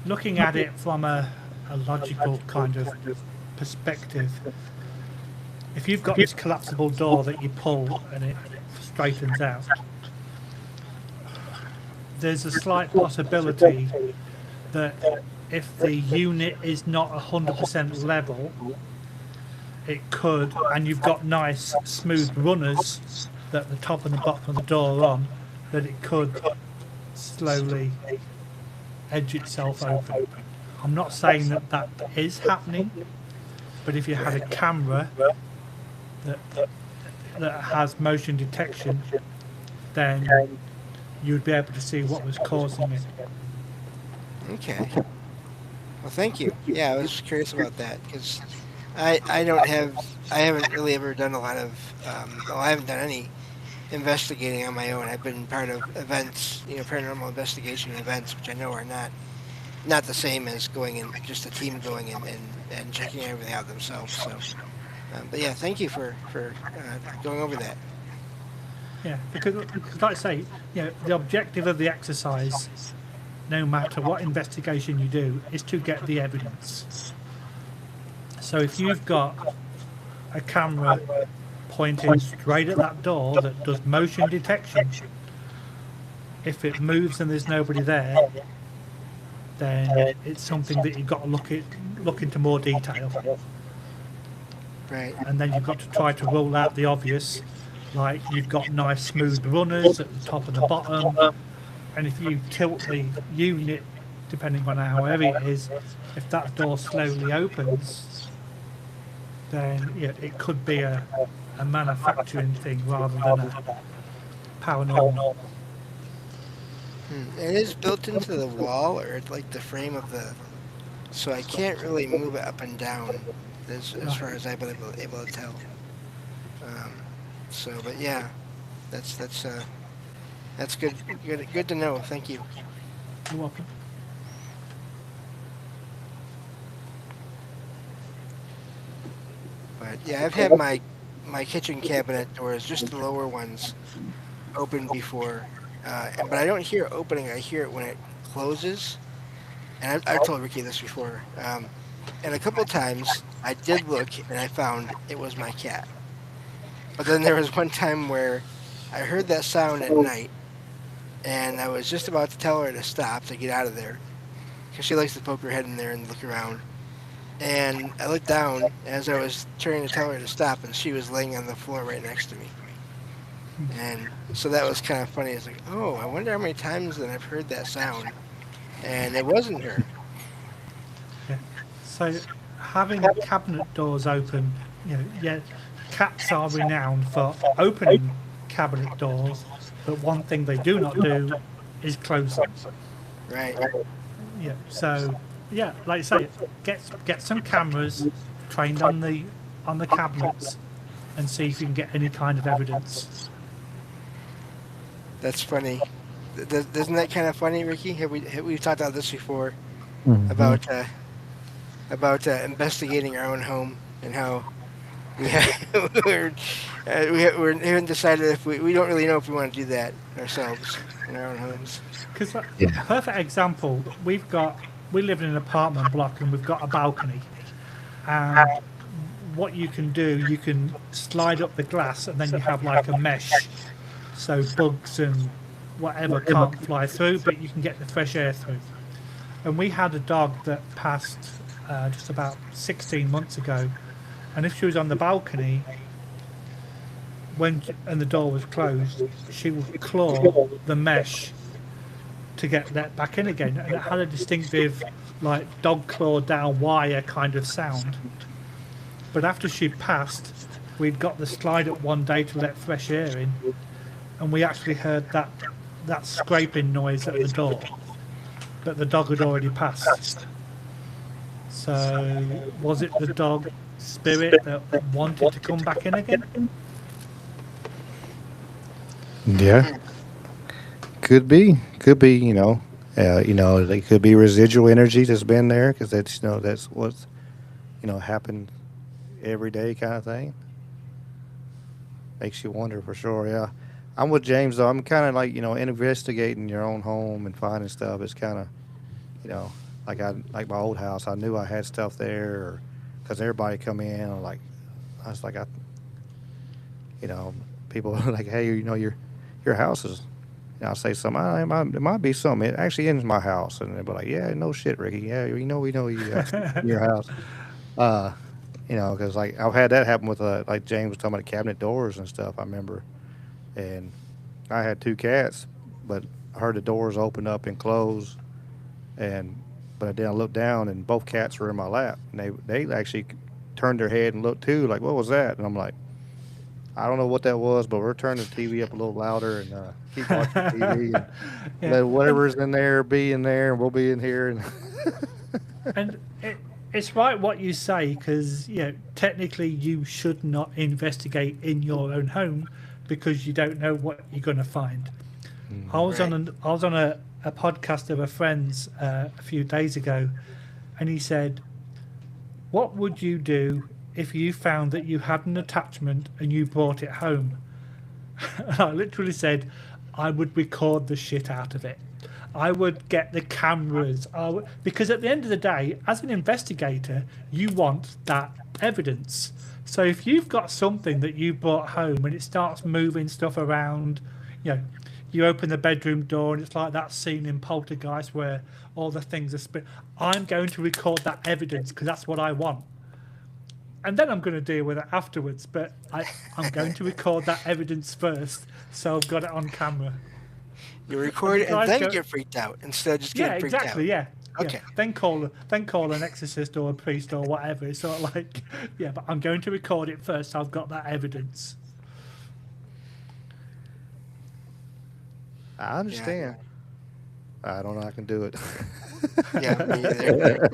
looking at it from a logical kind of perspective, if you've got this collapsible door that you pull and it straightens out, there's a slight possibility that if the unit is not 100% level, it could, and you've got nice smooth runners that the top and the bottom of the door are on, that it could slowly edge itself open. I'm not saying that that is happening, but if you had a camera that has motion detection, then you'd be able to see what was causing it. Okay. Well, thank you. Yeah, I was curious about that because I haven't really ever done a lot of, I haven't done any investigating on my own. I've been part of events, paranormal investigation events, which I know are not the same as going in, just a team going in and checking everything out themselves. So, but yeah, thank you for going over that. Yeah, because like I say, the objective of the exercise, no matter what investigation you do, is to get the evidence. So if you've got a camera pointed straight at that door that does motion detection, if it moves and there's nobody there, then it's something that you've got to look into more detail. Right. And then you've got to try to rule out the obvious, like you've got nice smooth runners at the top and the bottom, and if you tilt the unit, depending on how heavy it is, if that door slowly opens, then it could be a manufacturing thing rather than a paranormal. It is built into the wall or like the frame of the, so I can't really move it up and down as far as I've been able to tell. But yeah, that's good. Good to know. Thank you. You're welcome. But yeah, I've had my kitchen cabinet doors, just the lower ones, open before, but I don't hear it opening. I hear it when it closes. And I've told Ricky this before. And a couple of times I did look and I found it was my cat. But then there was one time where I heard that sound at night, and I was just about to tell her to stop, to get out of there, because she likes to poke her head in there and look around. And I looked down as I was trying to tell her to stop, and she was laying on the floor right next to me. And so that was kind of funny. It's like, oh, I wonder how many times that I've heard that sound, and it wasn't her. Yeah. So having cabinet doors open, cats are renowned for opening cabinet doors, but one thing they do not do is close them. Right. Yeah. So like I say, get some cameras trained on the cabinets and see if you can get any kind of evidence. That's funny. Isn't that kind of funny, Ricky? Have we talked about this before? Mhm. About investigating our own home and how we haven't decided if we don't really know if we want to do that ourselves in our own homes. Because Yeah. perfect example, we live in an apartment block and we've got a balcony. And what you can do, you can slide up the glass and then you have like a mesh, so bugs and whatever can't fly through, but you can get the fresh air through. And we had a dog that passed just about 16 months ago, and if she was on the balcony and the door was closed, she would claw the mesh to get let back in again, and it had a distinctive like dog claw down wire kind of sound. But after she passed, we'd got the slide up one day to let fresh air in, and we actually heard that scraping noise at the door, but the dog had already passed. So was it the dog spirit that wanted to come back in again? Yeah. Could be. They could be residual energy that's been there because that's what's happened every day kind of thing. Makes you wonder for sure. Yeah, I'm with James though. I'm kind of like investigating your own home and finding stuff. It's kind of like my old house. I knew I had stuff there because everybody come in. I was like people are like, hey, your house is. I'll say something. It might be something. It actually is my house, and they'll be like, "Yeah, no shit, Ricky. Yeah, we know you got your house." Because like I've had that happen with like James was talking about cabinet doors and stuff. I remember, and I had two cats, but I heard the doors open up and close, but then I looked down and both cats were in my lap, and they actually turned their head and looked too, like, "What was that?" And I'm like, I don't know what that was, but we're turning the TV up a little louder and keep watching TV and let whatever's in there be in there, and we'll be in here. And it's right what you say, because technically you should not investigate in your own home because you don't know what you're going to find. I was on a podcast of a friend's a few days ago, and he said, what would you do if you found that you had an attachment and you brought it home? And I literally said, I would record the shit out of it. I would get the cameras. Because at the end of the day, as an investigator, you want that evidence. So if you've got something that you brought home and it starts moving stuff around, you open the bedroom door and it's like that scene in Poltergeist where all the things are spin. I'm going to record that evidence because that's what I want. And then I'm going to deal with it afterwards. But I'm going to record that evidence first, so I've got it on camera. You record it and then get freaked out instead of just getting freaked out. Yeah. Okay. Yeah. Then call an exorcist or a priest or whatever. It's sort of like, but I'm going to record it first, so I've got that evidence. I understand. I don't know I can do it. Yeah, me either.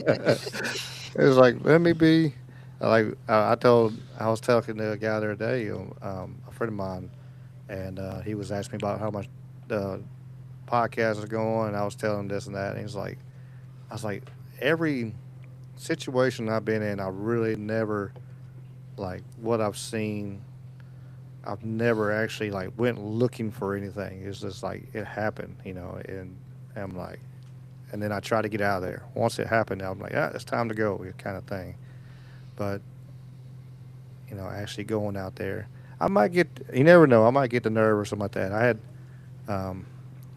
It's like, let me be. Like I was talking to a guy the other day, a friend of mine, and he was asking me about how much the podcast is going, and I was telling him this and that, and I was like, every situation I've been in, I really never, like what I've seen, I've never actually like went looking for anything. It's just like it happened, and I'm like, and then I try to get out of there. Once it happened, I'm like, it's time to go, kind of thing. But actually going out there, I might get, you never know, I might get the nerve or something like that.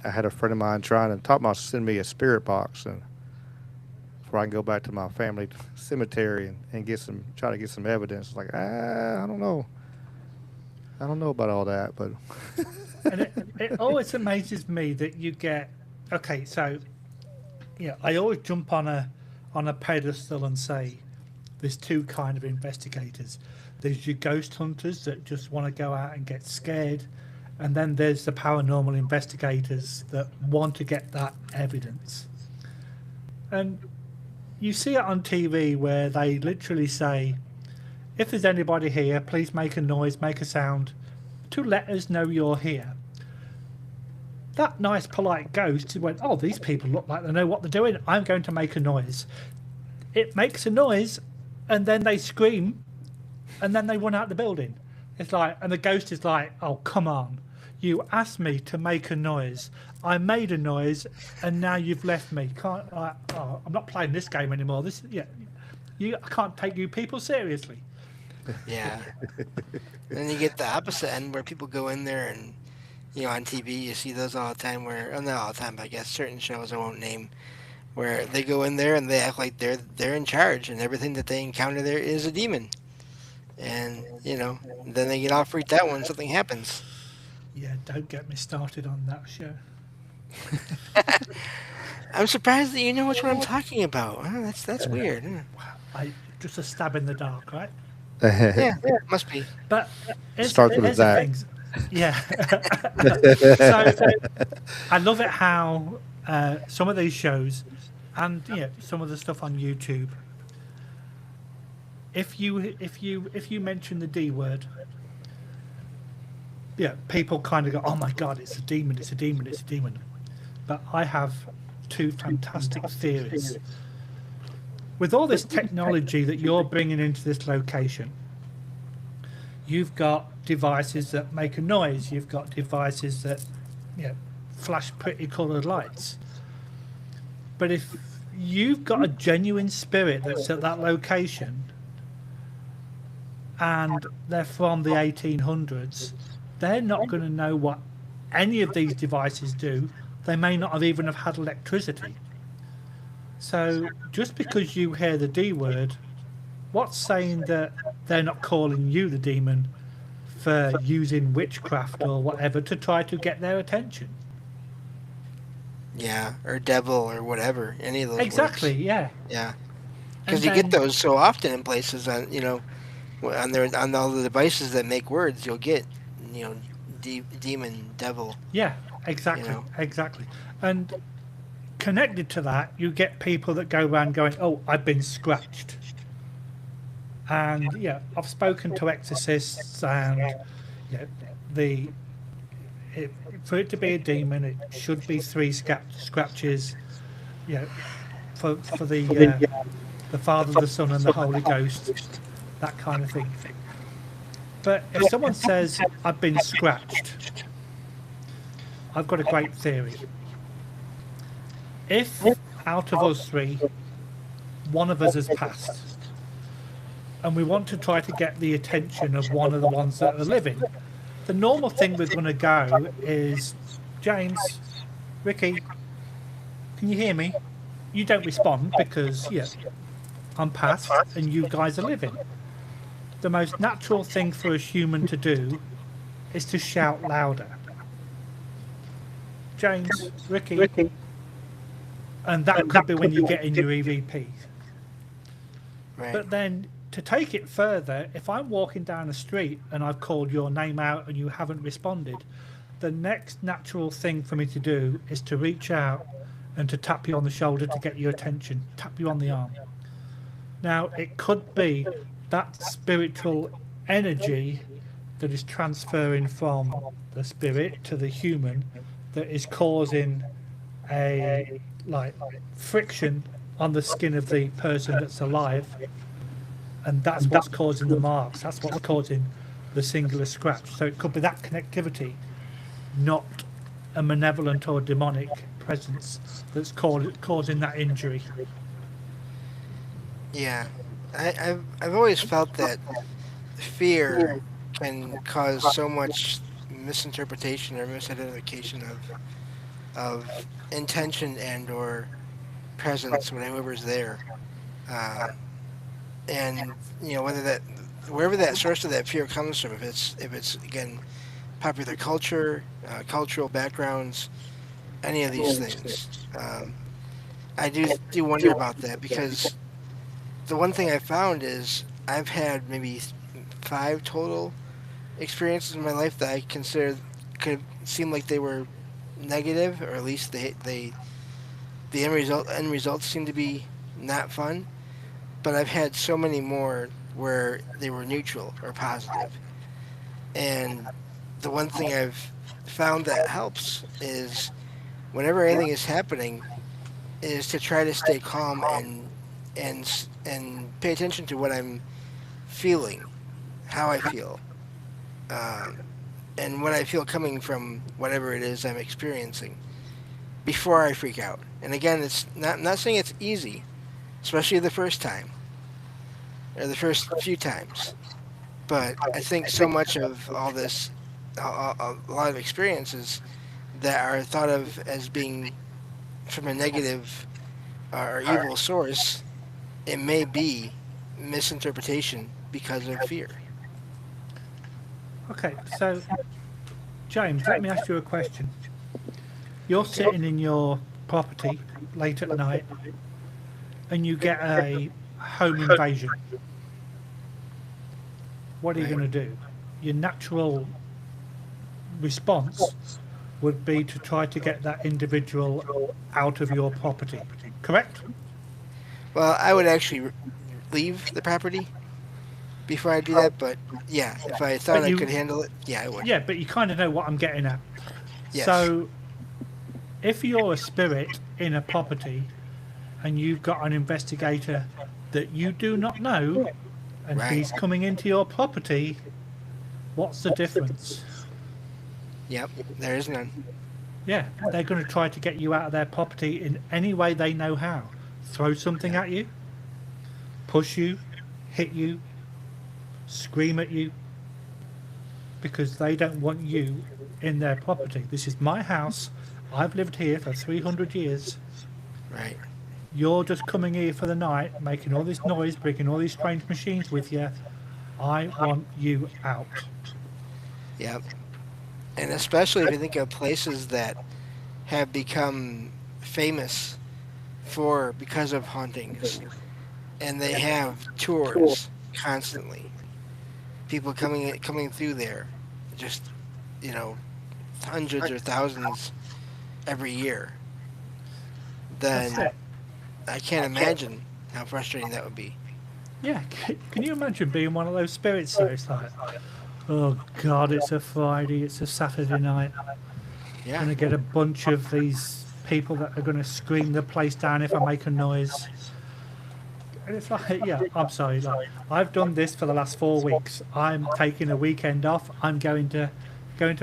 I had a friend of mine trying to talk about sending me a spirit box, and before I can go back to my family cemetery and try to get some evidence. It's like, I don't know about all that, but And it always amazes me that you get, okay, so I always jump on a pedestal and say there's two kind of investigators. There's your ghost hunters that just want to go out and get scared, and then there's the paranormal investigators that want to get that evidence. And you see it on TV where they literally say, if there's anybody here, please make a noise, make a sound to let us know you're here. That nice polite ghost went, oh, these people look like they know what they're doing, I'm going to make a noise. It makes a noise, and then they scream, and then they run out the building. It's like, and the ghost is like, oh, come on. You asked me to make a noise. I made a noise, and now you've left me. I'm not playing this game anymore. I can't take you people seriously. Yeah. And then you get the opposite end where people go in there and, on TV you see those all the time not all the time, but I guess certain shows I won't name, where they go in there and they act like they're in charge and everything that they encounter there is a demon. And, then they get all freaked out when something happens. Yeah, don't get me started on that show. I'm surprised that you know which one I'm talking about. Oh, that's weird. Just a stab in the dark, right? Yeah, must be. But starts with that. Things. Yeah. So I love it how some of these shows, and some of the stuff on YouTube, if you mention the D word, people kind of go, oh my God, it's a demon, it's a demon, it's a demon. But I have two fantastic theories. With all this technology that you're bringing into this location, you've got devices that make a noise, you've got devices that flash pretty coloured lights. But if you've got a genuine spirit that's at that location and they're from the 1800s, they're not going to know what any of these devices do. They may not have even have had electricity. So just because you hear the D word, what's saying that they're not calling you the demon for using witchcraft or whatever to try to get their attention? Yeah, or devil or whatever, any of those Exactly, words. yeah. Yeah. Because you get those so often in places on all the devices that make words, you'll get demon, devil. Yeah, exactly, exactly. And connected to that, you get people that go around going, oh, I've been scratched. And I've spoken to exorcists, and Yeah, the for it to be a demon, it should be three scratches. Yeah, for the Father, the Son, and the Holy Ghost, that kind of thing. But if someone says I've been scratched, I've got a great theory. If out of us three, one of us has passed, and we want to try to get the attention of one of the ones that are living, the normal thing we're going to go is, James, Ricky, can you hear me? You don't respond because, yeah, I'm past and you guys are living. The most natural thing for a human to do is to shout louder. James, Ricky, and that could be when you get in your EVP. Right. But then to take it further, if I'm walking down the street and I've called your name out and you haven't responded, the next natural thing for me to do is to reach out and to tap you on the shoulder to get your attention, tap you on the arm. Now, it could be that spiritual energy that is transferring from the spirit to the human that is causing a friction on the skin of the person that's alive, and that's what's causing the marks, that's what's causing the singular scratch. So it could be that connectivity, not a malevolent or demonic presence that's causing that injury. Yeah, I've always felt that fear can cause so much misinterpretation or misidentification of intention and or presence when whoever's there, and wherever that source of that fear comes from, if it's again popular culture, cultural backgrounds, any of these things, I do wonder about that, because the one thing I found is I've had maybe 5 total experiences in my life that I consider could seem like they were negative, or at least the end results seem to be not fun. But I've had so many more where they were neutral or positive. And the one thing I've found that helps is whenever anything is happening, is to try to stay calm and pay attention to what I'm feeling, how I feel, and what I feel coming from whatever it is I'm experiencing before I freak out. And again, it's not saying it's easy, especially the first time or the first few times. But I think so much of all this, a lot of experiences that are thought of as being from a negative or evil source, it may be misinterpretation because of fear. Okay, so James, let me ask you a question. You're sitting in your property late at night and you get a home invasion. What are you going to do? Your natural response would be to try to get that individual out of your property, correct? Well, I would actually leave the property before I do that, but yeah, if I thought I could handle it, yeah, I would. Yeah, but you kind of know what I'm getting at. Yes. So, if you're a spirit in a property and you've got an investigator that you do not know and Right. he's coming into your property, what's the difference? Yep, there is none. Yeah, they're going to try to get you out of their property in any way they know how. Throw something at you, push you, hit you, scream at you, because they don't want you in their property. This is my house. I've lived here for 300 years. Right. You're just coming here for the night, making all this noise, bringing all these strange machines with you. I want you out. Yep. And especially if you think of places that have become famous because of hauntings, and they have tours constantly. People coming through there, just hundreds or thousands every year. That's Then it. I can't imagine how frustrating that would be. Yeah, can you imagine being one of those spirits though? It's like, Oh God, it's a Friday, it's a Saturday night. Yeah. Going to get a bunch of these people that are going to scream the place down if I make a noise. And it's like, yeah, I'm sorry. Like, I've done this for the last 4 weeks. I'm taking a weekend off. I'm going to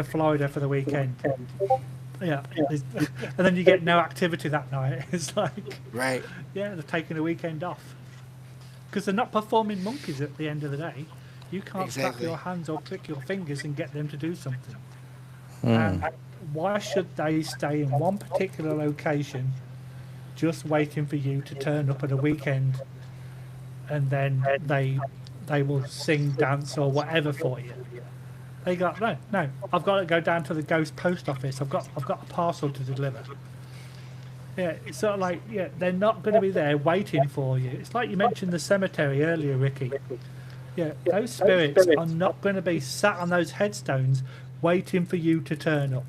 Florida for the weekend. Yeah, and then you get no activity that night. It's like, Right. yeah, they're taking a weekend off because they're not performing monkeys at the end of the day. You can't clap Exactly. your hands or click your fingers and get them to do something. Mm. And why should they stay in one particular location just waiting for you to turn up at a weekend and then they will sing, dance, or whatever for you? They got no. I've got to go down to the ghost post office. I've got a parcel to deliver. Yeah, it's sort of like, yeah, they're not going to be there waiting for you. It's like you mentioned the cemetery earlier, Ricky. Yeah, those spirits are not going to be sat on those headstones waiting for you to turn up.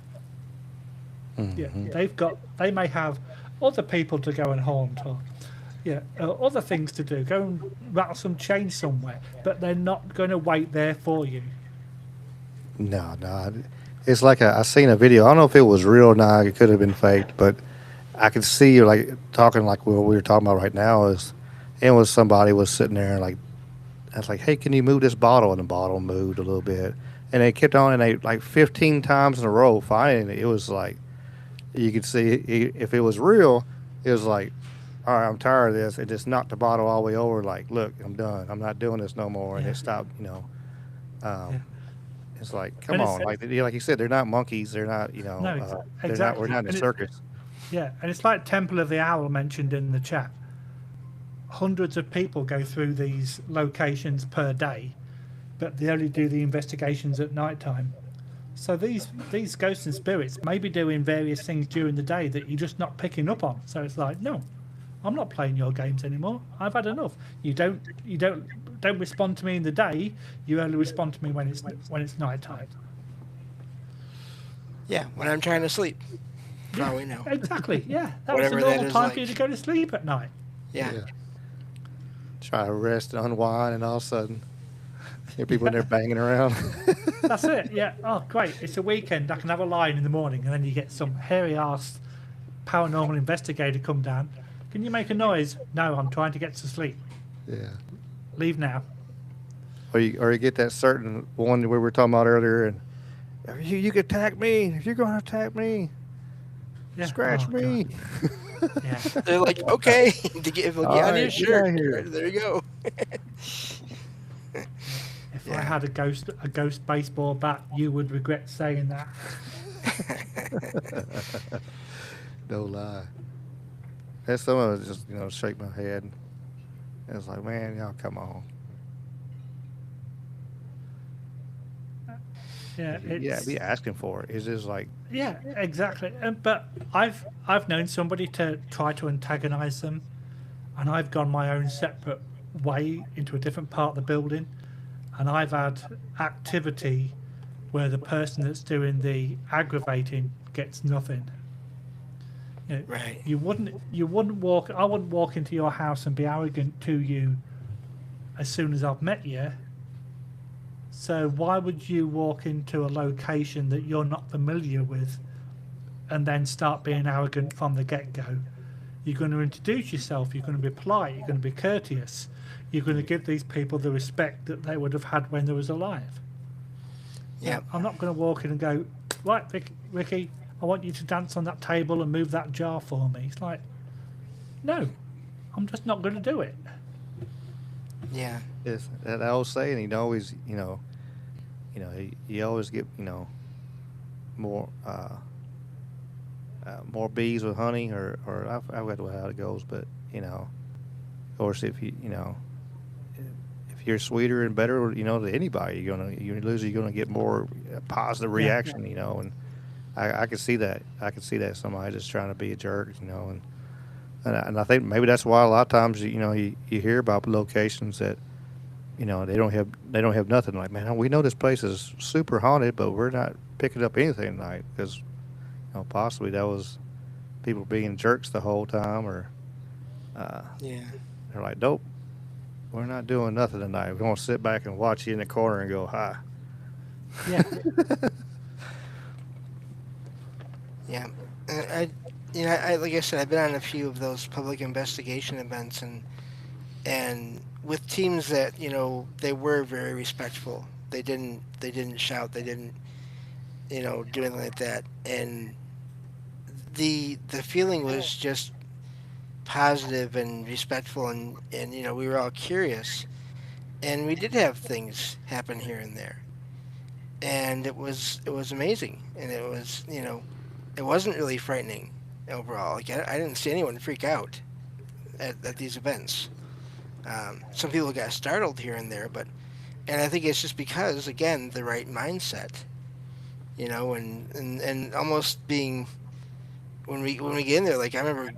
Yeah, they may have other people to go and haunt, or other things to do. Go and rattle some chains somewhere, but they're not going to wait there for you. No, no. It's like I seen a video. I don't know if it was real or not. It could have been faked, but I could see you like talking like what we were talking about right now is, it was somebody was sitting there like I was like, hey, can you move this bottle? And the bottle moved a little bit, and they kept on and they like 15 times in a row. Finally, it was like you could see if it was real, it was like, all right, I'm tired of this. It just knocked the bottle all the way over. Like, look, I'm done. I'm not doing this no more. And Yeah, it stopped. Um, yeah. it's like, come And on, like you said, they're not monkeys. They're not, no, they're not. We're exactly. not in a And circus. it's like Temple of the Owl mentioned in the chat. Hundreds of people go through these locations per day, but they only do the investigations at night time. So these ghosts and spirits may be doing various things during the day that you're just not picking up on. So it's like, no, I'm not playing your games anymore. I've had enough. You don't respond to me in the day. You only respond to me when it's night time. Yeah. When I'm trying to sleep. For all Yeah, we know. exactly. Yeah, that was the Whatever that normal is time for you like. to go to sleep at night. Yeah. Yeah. Try to rest and unwind, and all of a sudden, there are people in there banging around. That's it. Yeah. Oh, great. It's a weekend. I can have a line in the morning, and then you get some hairy-ass paranormal investigator come down. Can you make a noise? No, I'm trying to get to sleep. Yeah. Leave now. Or you get that certain one we were talking about earlier, and you can attack me if you're going to attack me. Yeah. Scratch Oh me. God. Yeah. They're like, okay, to get, All get on your right, get shirt. out of here. There you go. If I Yeah. had a ghost baseball bat, you would regret saying that. No lie. And some of it just shake my head. And it's like, man, y'all come on. Yeah. Yeah, It's be asking for it. It's just like, yeah, exactly. But I've known somebody to try to antagonize them, and I've gone my own separate way into a different part of the building, and I've had activity where the person that's doing the aggravating gets nothing. Right. You wouldn't walk. I wouldn't walk into your house and be arrogant to you as soon as I've met you. So why would you walk into a location that you're not familiar with and then start being arrogant from the get-go? You're going to introduce yourself. You're going to be polite. You're going to be courteous. You're going to give these people the respect that they would have had when they was alive. Yeah. I'm not going to walk in and go, right, Ricky, I want you to dance on that table and move that jar for me. It's like, no, I'm just not going to do it. Yeah. it's that old saying. He'd always, you always get, more more bees with honey, or I forgot how it goes, but of course, if you're sweeter and better, to anybody, you're gonna get more positive Yeah. reaction, and I could see that. I could see that somebody just trying to be a jerk, and I think maybe that's why a lot of times you hear about locations that they don't have nothing. Like, man, we know this place is super haunted, but we're not picking up anything tonight because possibly that was people being jerks the whole time, or uh, Yeah. they're like, nope, we're not doing nothing tonight. We're gonna sit back and watch you in the corner and go hi. Yeah. Yeah, and I like I said, I've been on a few of those public investigation events, and with teams that they were very respectful. They didn't shout. They didn't do anything like that. And the feeling was just positive and respectful, and we were all curious, and we did have things happen here and there, and it was amazing, and it wasn't really frightening overall. Like I didn't see anyone freak out at these events. Some people got startled here and there, and I think it's just because, again, the right mindset, and almost being when we get in there. Like I remember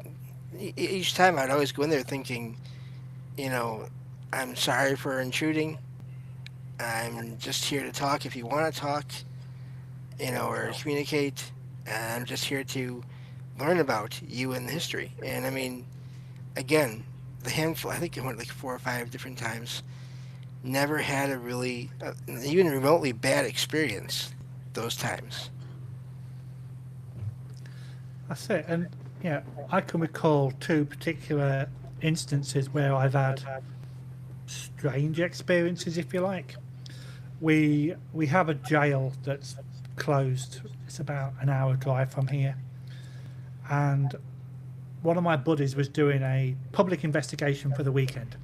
each time I'd always go in there thinking, you know, I'm sorry for intruding. I'm just here to talk if you want to talk, or communicate. I'm just here to learn about you and the history. And I mean, again, the handful, I think it went like 4 or 5 different times, never had a really, even remotely bad experience those times. That's it. And I can recall 2 particular instances where I've had strange experiences, if you like. We have a jail that's closed. It's about an hour drive from here, and one of my buddies was doing a public investigation for the weekend,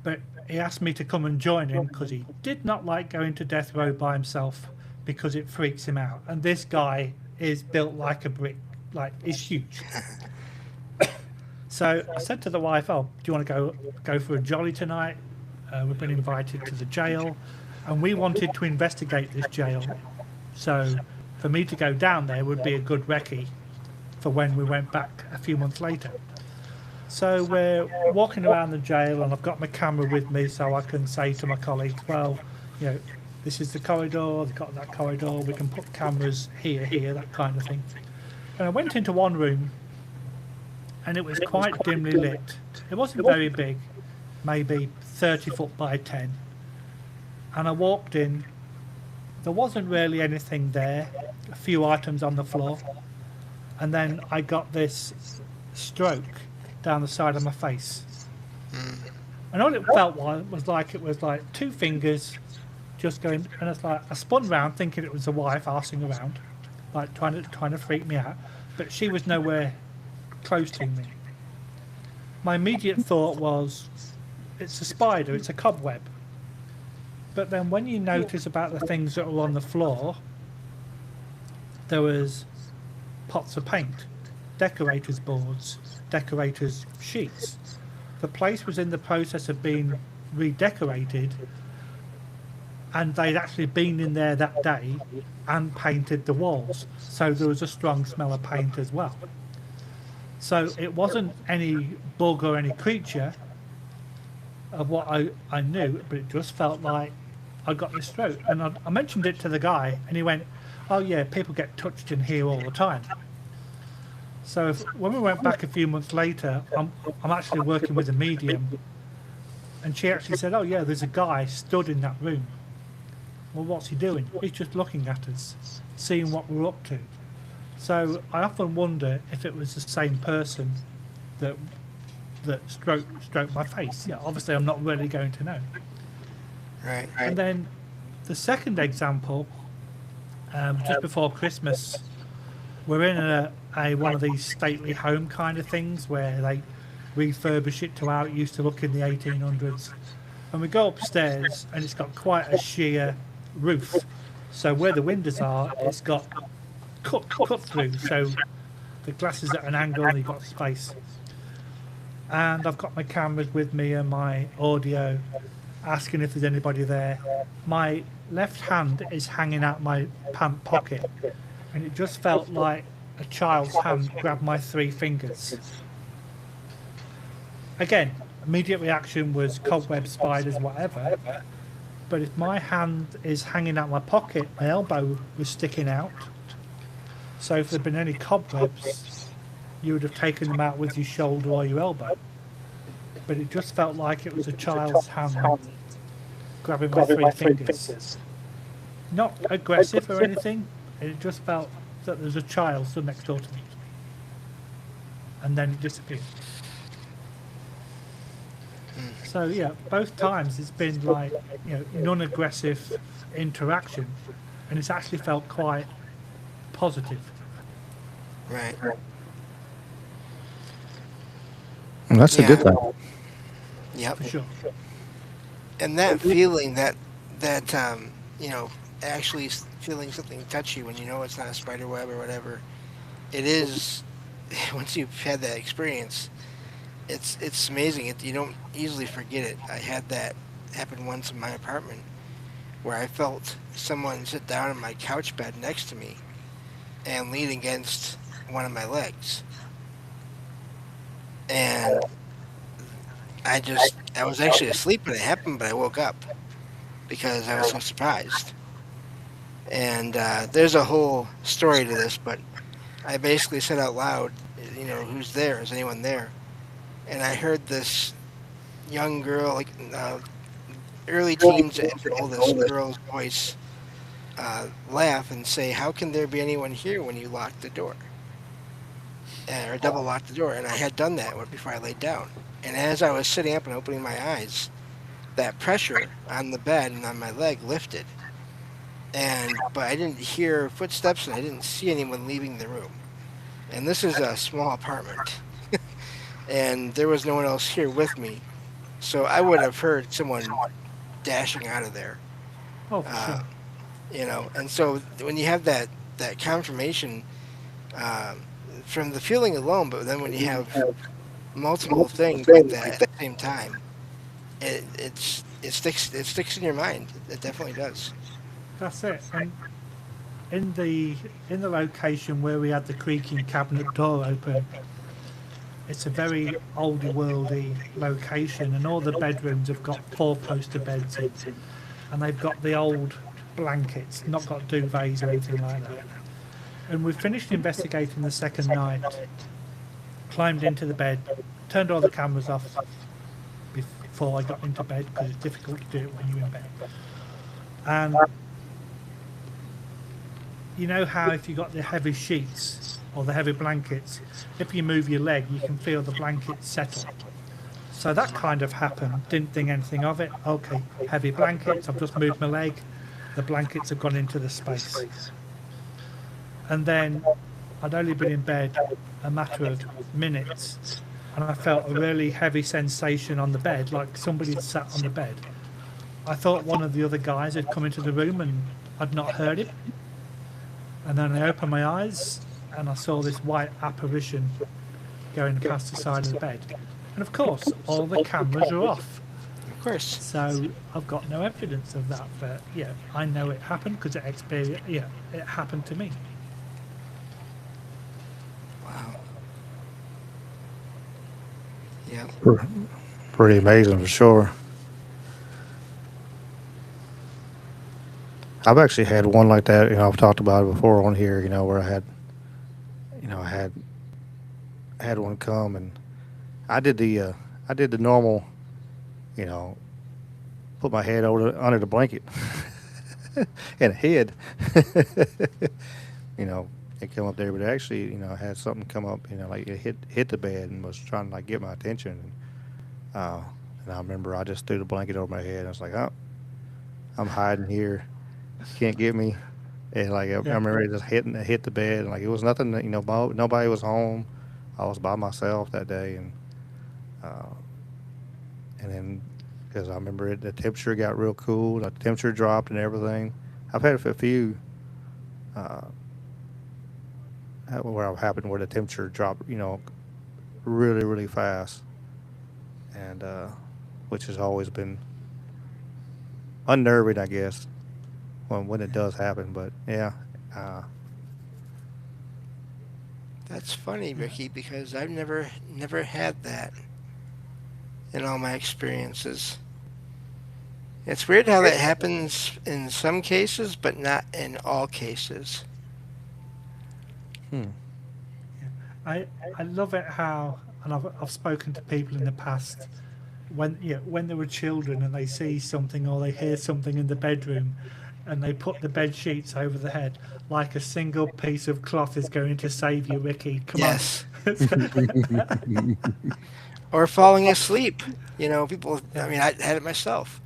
but he asked me to come and join him because he did not like going to death row by himself because it freaks him out. And this guy is built like a brick, like he's huge. So I said to the wife, "Oh, do you want to go for a jolly tonight? We've been invited to the jail, and we wanted to investigate this jail. So for me to go down there would be a good recce for when we went back a few months later." So we're walking around the jail, and I've got my camera with me so I can say to my colleagues, "Well, this is the corridor, they've got that corridor, we can put cameras here, that kind of thing." And I went into one room, and it was quite dimly lit. It wasn't very big, maybe 30 foot by 10. And I walked in, there wasn't really anything there, a few items on the floor. And then I got this stroke down the side of my face. And all it felt was like 2 fingers just going, and it's like I spun round thinking it was the wife arsing around, like trying to freak me out, but she was nowhere close to me. My immediate thought was, it's a spider, it's a cobweb. But then when you notice about the things that were on the floor, there was pots of paint, decorators boards, decorators sheets. The place was in the process of being redecorated, and they'd actually been in there that day and painted the walls, so there was a strong smell of paint as well. So it wasn't any bug or any creature of what I knew, but it just felt like I got this stroke. And I mentioned it to the guy, and he went, "Oh yeah, people get touched in here all the time." So when we went back a few months later, I'm actually working with a medium, and she actually said, "Oh yeah, there's a guy stood in that room." Well, what's he doing? He's just looking at us, seeing what we're up to. So I often wonder if it was the same person that stroked my face. Yeah, obviously I'm not really going to know. Right. And then the second example, just before Christmas, we're in a one of these stately home kind of things where they refurbish it to how it used to look in the 1800s. And we go upstairs, and it's got quite a sheer roof. So where the windows are, it's got cut through, so the glass is at an angle and you've got space. And I've got my cameras with me and my audio, asking if there's anybody there. My left hand is hanging out my pant pocket, and it just felt like a child's hand grabbed my 3 fingers. Again, immediate reaction was cobweb, spiders, whatever. But if my hand is hanging out my pocket, my elbow was sticking out. So if there'd been any cobwebs, you would have taken them out with your shoulder or your elbow. But it just felt like it was a child's hand grabbing my 3 fingers. not aggressive or anything. It just felt that there's a child stood next door to me, and then it disappeared. So yeah, both times it's been like, non-aggressive interaction, and it's actually felt quite positive. Right. That's a good thing. Yep. For sure. And that feeling that actually feeling something touch you when you know it's not a spider web or whatever, it is. Once you've had that experience, it's amazing. You don't easily forget it. I had that happen once in my apartment where I felt someone sit down on my couch bed next to me and lean against one of my legs, and I was actually asleep when it happened, but I woke up because I was so surprised. And there's a whole story to this, but I basically said out loud, who's there? Is anyone there? And I heard this young girl, like early teens and oldest girl's voice, laugh and say, "How can there be anyone here when you locked the door?" Or double locked the door. And I had done that before I laid down. And as I was sitting up and opening my eyes, that pressure on the bed and on my leg lifted. But I didn't hear footsteps and I didn't see anyone leaving the room. And this is a small apartment, and there was no one else here with me, so I would have heard someone dashing out of there. Oh, for Uh, sure. and so when you have that confirmation uh, from the feeling alone, but then when you have multiple things like that at the same time, it sticks in your mind. It definitely does. That's it. And in the location where we had the creaking cabinet door open, it's a very oldie worldy location, and all the bedrooms have got four-poster beds in, and they've got the old blankets, not got duvets or anything like that. And we finished investigating the second night, climbed into the bed, turned all the cameras off before I got into bed because it's difficult to do it when you're in bed. And you know how if you got the heavy sheets or the heavy blankets, if you move your leg, you can feel the blanket settle. So that kind of happened. Didn't think anything of it. Okay, heavy blankets. I've just moved my leg. The blankets have gone into the space. And then I'd only been in bed a matter of minutes, and I felt a really heavy sensation on the bed, like somebody had sat on the bed. I thought one of the other guys had come into the room and I'd not heard him. And then I opened my eyes and I saw this white apparition going past the side of the bed. And of course, all the cameras are off. Of course. So I've got no evidence of that. But yeah, I know it happened because it happened to me. Wow. Yeah. Pretty amazing for sure. I've actually had one like that. I've talked about it before on here. Where I had one come, and I did the normal. Put my head under the blanket and hid. It come up there, but actually, I had something come up. Like it hit the bed and was trying to like get my attention. And I remember I just threw the blanket over my head. And I was like, oh, I'm hiding here. Can't get me. And like I remember it just hit the bed, and like it was nothing. Nobody was home. I was by myself that day, uh, and then because I remember the temperature got real cool. The temperature dropped and everything. I've had a few uh, where it happened where the temperature dropped, really really fast, and which has always been unnerving, I guess, when it does happen. But yeah, That's funny, Ricky, because I've never had that in all my experiences. It's weird how that happens in some cases, but not in all cases. hmm. I love it how, and I've spoken to people in the past when they were children and they see something or they hear something in the bedroom, and they put the bed sheets over the head, like a single piece of cloth is going to save you, Ricky. Come Yes. on. Or falling asleep. People. Yeah. I mean, I had it myself.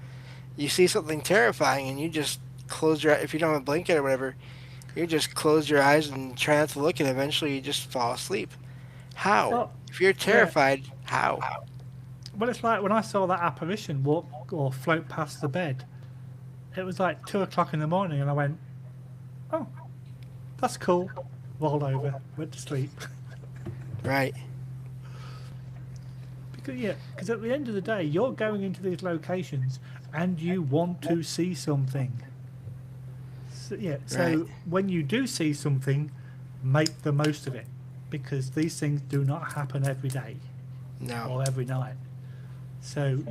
You see something terrifying, and you just close your. If you don't have a blanket or whatever, you just close your eyes and try not to look, and eventually you just fall asleep. How? Well, If you're yeah. terrified, how? Well, it's like when I saw that apparition walk or float past the bed. It was like 2 o'clock in the morning, and I went, "Oh, that's cool." Rolled over, went to sleep. Right. Because at the end of the day, you're going into these locations, and you want to see something. So Right. when you do see something, make the most of it, because these things do not happen every day No. or every night. So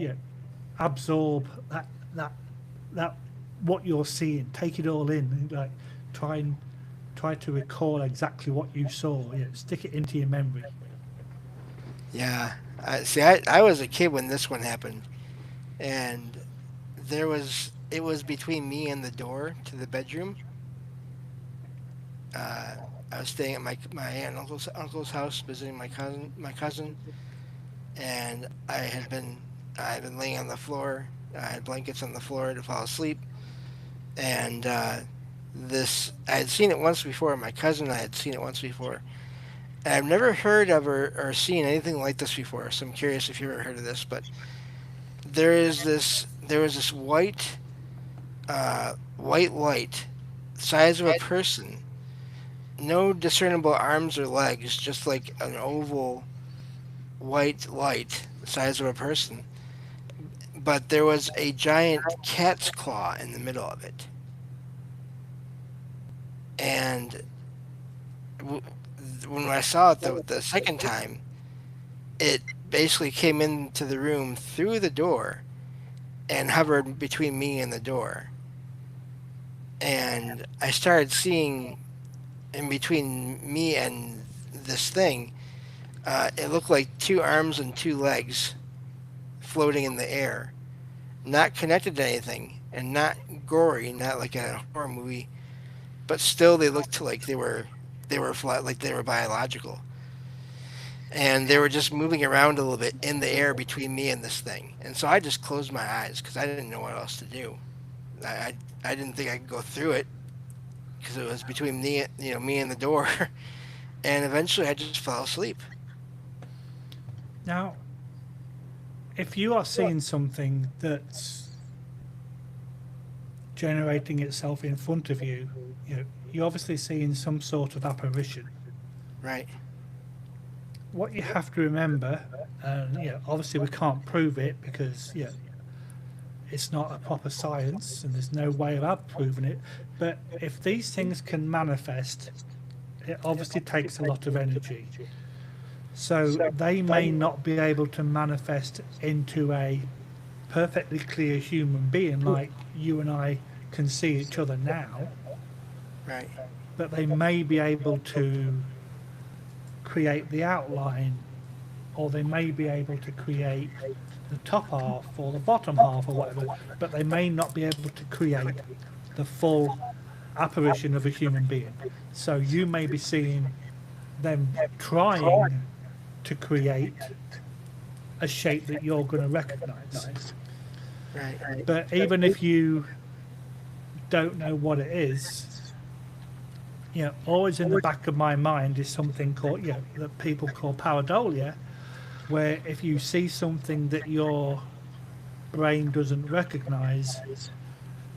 absorb that what you're seeing, take it all in, and like try to recall exactly what you saw. Stick it into your memory. Yeah. I was a kid when this one happened, and it was between me and the door to the bedroom. I was staying at my aunt and uncle's house, visiting my cousin, and I had been laying on the floor. I had blankets on the floor to fall asleep, and this I had seen it once before. My cousin, I had seen it once before. And I've never heard of or seen anything like this before, so I'm curious if you ever heard of this. But there was this white light, size of a person, no discernible arms or legs, just like an oval white light, the size of a person. But there was a giant cat's claw in the middle of it, and w- when I saw it the second time, it basically came into the room through the door and hovered between me and the door. And I started seeing in between me and this thing, it looked like two arms and two legs floating in the air, not connected to anything and not gory, not like a horror movie, but still they looked like they were flat, like they were biological, and they were just moving around a little bit in the air between me and this thing. And so I just closed my eyes because I didn't know what else to do. I didn't think I could go through it because it was between me and the door, and eventually I just fell asleep. Now, if you are seeing something that's generating itself in front of you, you're obviously seeing some sort of apparition. Right. What you have to remember, and obviously we can't prove it because it's not a proper science and there's no way of proving it. But if these things can manifest, it obviously takes a lot of energy. So they may not be able to manifest into a perfectly clear human being like you and I can see each other now, Right. but they may be able to create the outline, or they may be able to create the top half or the bottom half or whatever, but they may not be able to create the full apparition of a human being. So you may be seeing them trying to create a shape that you're going to recognize. Right. But even if you don't know what it is, always in the back of my mind is something called, that people call pareidolia, where if you see something that your brain doesn't recognize,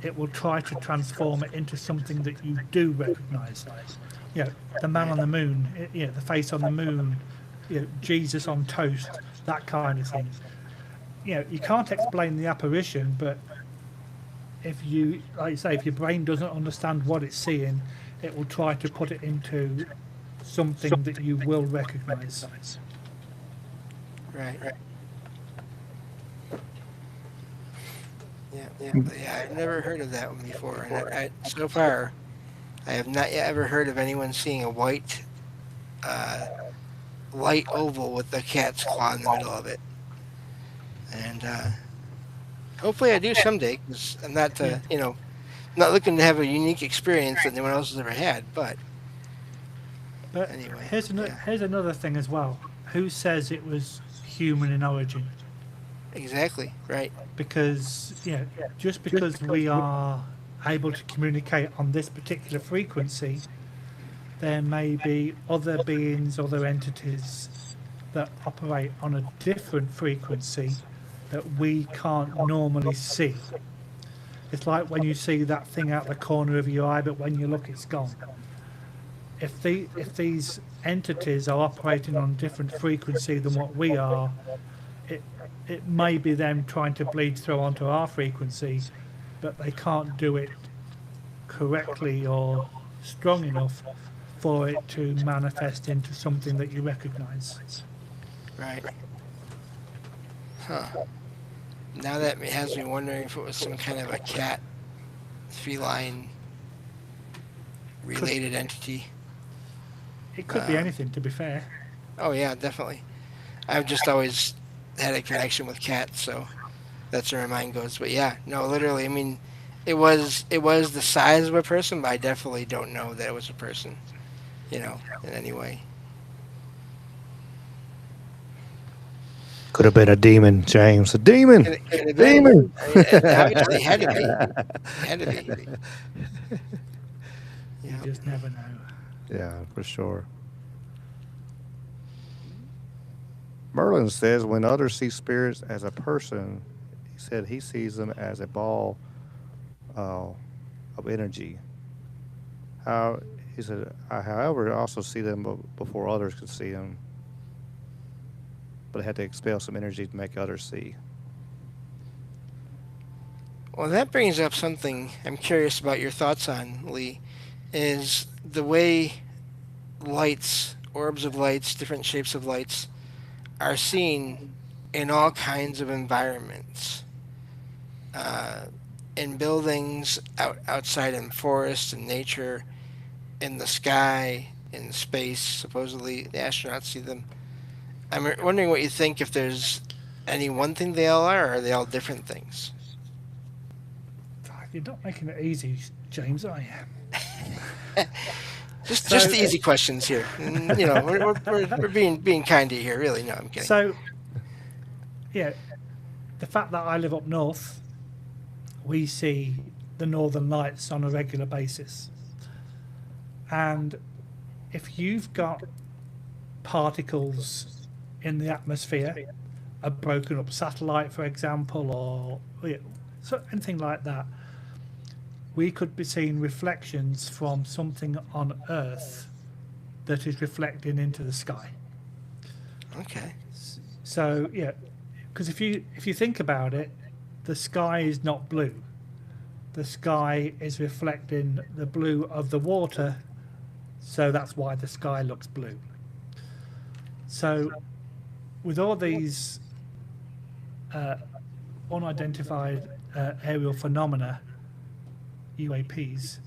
it will try to transform it into something that you do recognize. The man on the moon, the face on the moon, Jesus on toast, that kind of thing. You can't explain the apparition, but if you, like you say, if your brain doesn't understand what it's seeing, it will try to put it into something that you will recognize. Right. Yeah. I've never heard of that one before, and so far, I have not yet ever heard of anyone seeing a white, light oval with a cat's claw in the middle of it. And hopefully, I do someday, because I'm not, not looking to have a unique experience that anyone else has ever had, but anyway. Here's another thing as well. Who says it was human in origin? Exactly, right. Because just because we are able to communicate on this particular frequency, there may be other beings, other entities that operate on a different frequency that we can't normally see. It's like when you see that thing out the corner of your eye, but when you look, it's gone. If these entities are operating on a different frequency than what we are, it may be them trying to bleed through onto our frequency, but they can't do it correctly or strong enough for it to manifest into something that you recognize. Right. Huh. Now that has me wondering if it was some kind of a cat, feline related entity. It could be anything, to be fair. Oh yeah, definitely. I've just always had a connection with cats, so that's where my mind goes. But yeah, no, literally, I mean, it was the size of a person, but I definitely don't know that it was a person, in any way. Could have been a demon, James. A demon. Could have Demon. I mean, it obviously had to be. It had to be. You just never know. Yeah, for sure. Merlin says when others see spirits as a person, he said he sees them as a ball of energy. He said, I, however, also see them before others could see them, but I had to expel some energy to make others see. Well, that brings up something I'm curious about your thoughts on, Lee, is the way lights, orbs of lights, different shapes of lights, are seen in all kinds of environments. In buildings, outside in forests and nature, in the sky, in space, supposedly the astronauts see them. I'm wondering what you think, if there's any one thing they all are, or are they all different things? You're not making it easy, James, are you? Just the easy questions here. We're being kind to you here, really. No, I'm kidding. So, yeah, the fact that I live up north, we see the northern lights on a regular basis. And if you've got particles in the atmosphere, a broken up satellite, for example, or anything like that, we could be seeing reflections from something on Earth that is reflecting into the sky. Okay. So yeah, because if you think about it, the sky is not blue. The sky is reflecting the blue of the water, so that's why the sky looks blue. So with all these unidentified aerial phenomena, UAPs,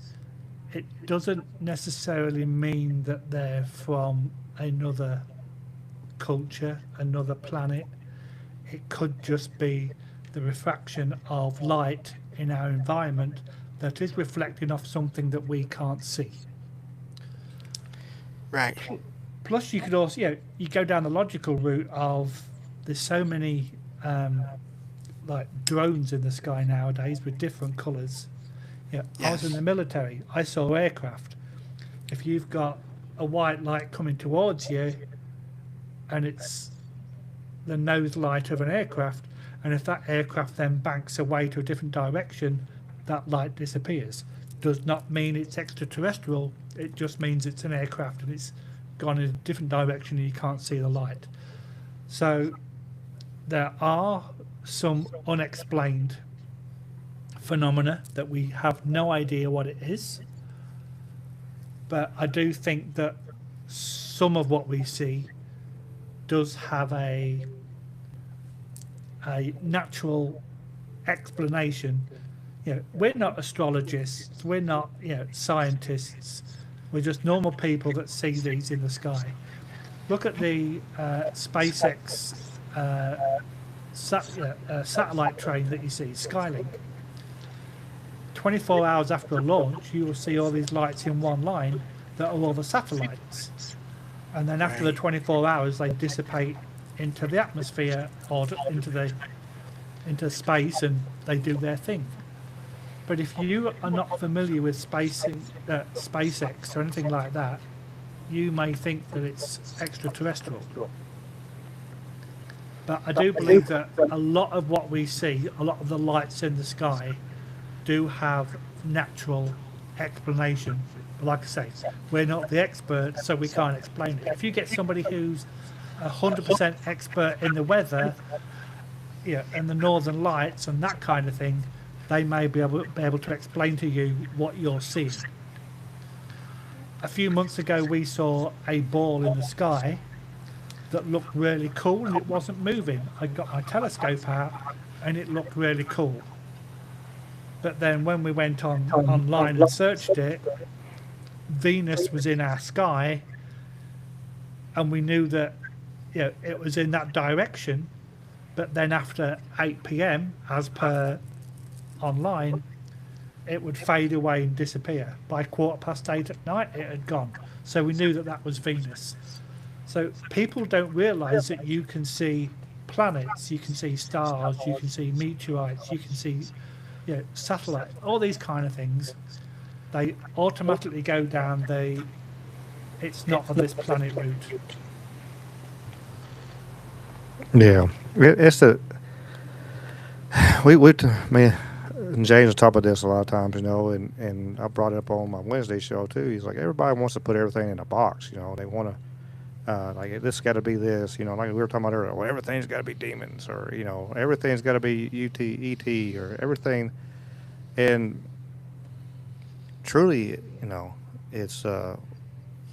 it doesn't necessarily mean that they're from another culture, another planet. It could just be the refraction of light in our environment that is reflecting off something that we can't see. Right. Plus, you could also, you go down the logical route of there's so many like drones in the sky nowadays with different colours. Yeah, I was in the military. I saw aircraft. If you've got a white light coming towards you, and it's the nose light of an aircraft, and if that aircraft then banks away to a different direction, that light disappears. Does not mean it's extraterrestrial. It just means it's an aircraft and it's gone in a different direction and you can't see the light. So there are some unexplained phenomena that we have no idea what it is, but I do think that some of what we see does have a natural explanation. We're not astrologists, we're not scientists, we're just normal people that see these in the sky. Look at the SpaceX satellite train that you see, Skylink. 24 hours after a launch, you will see all these lights in one line that are all the satellites. And then after the 24 hours, they dissipate into the atmosphere or into space, and they do their thing. But if you are not familiar with SpaceX or anything like that, you may think that it's extraterrestrial. But I do believe that a lot of what we see, a lot of the lights in the sky, do have natural explanation. But like I say, we're not the experts, so we can't explain it. If you get somebody who's 100% expert in the weather, and the northern lights and that kind of thing, they may be able to explain to you what you're seeing. A few months ago, we saw a ball in the sky that looked really cool, and it wasn't moving. I got my telescope out, and it looked really cool. But then when we went online and searched it, Venus was in our sky, and we knew that it was in that direction. But then after 8 p.m, as per online, it would fade away and disappear. By 8:15 at night, it had gone. So we knew that that was Venus. So people don't realise that you can see planets, you can see stars, you can see meteorites, you can see satellites, all these kind of things. They automatically go down it's not of this planet route. Yeah, it's me and James talk about this a lot of times, and I brought it up on my Wednesday show too. He's like, everybody wants to put everything in a box, they want to, like, this got to be this, like we were talking about earlier, well, everything's got to be demons, or, everything's got to be ET, or everything. And truly, it's,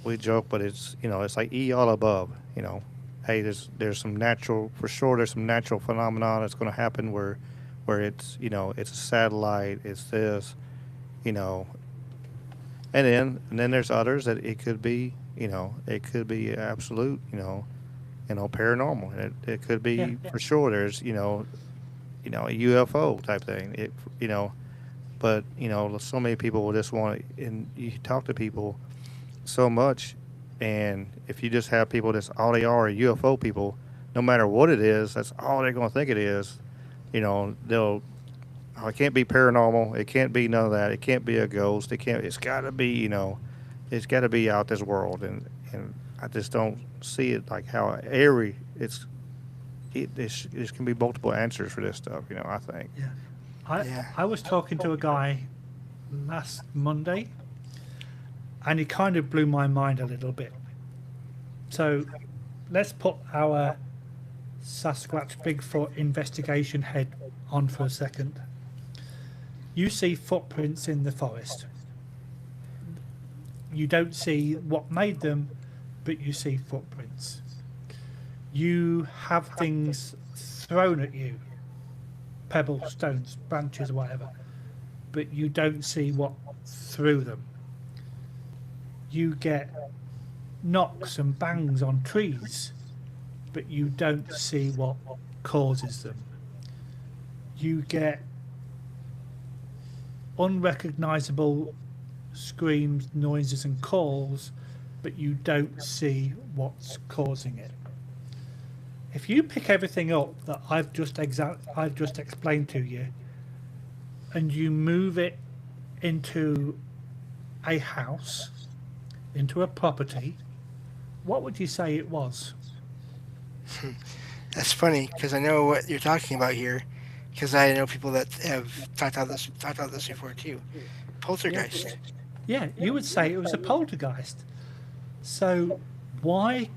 we joke, but it's, it's like all above, hey, there's some natural, for sure, there's some natural phenomenon that's going to happen where it's, it's a satellite, it's this, and then there's others that it could be, it could be absolute, paranormal. And it could be for sure. There's, a UFO type thing. But so many people will just want to, and you talk to people so much, and if you just have people that's all they are UFO people, no matter what it is, that's all they're going to think it is. It can't be paranormal. It can't be none of that. It can't be a ghost. It's got to be, it's got to be out this world. And I just don't see it like how airy it can be multiple answers for this stuff, I think. Yeah. I was talking to a guy last Monday, and he kind of blew my mind a little bit. So let's put our Sasquatch Bigfoot investigation head on for a second. You see footprints in the forest. You don't see what made them, but you see footprints. You have things thrown at you, pebbles, stones, branches, whatever, but you don't see what threw them. You get knocks and bangs on trees, but you don't see what causes them. You get unrecognizable screams, noises and calls, but you don't see what's causing it. If you pick everything up that I've just explained to you, and you move it into a house, into a property, what would you say it was? That's funny, because I know what you're talking about here, because I know people that have talked about this before too. Poltergeist. Yeah, you would say it was a poltergeist. So why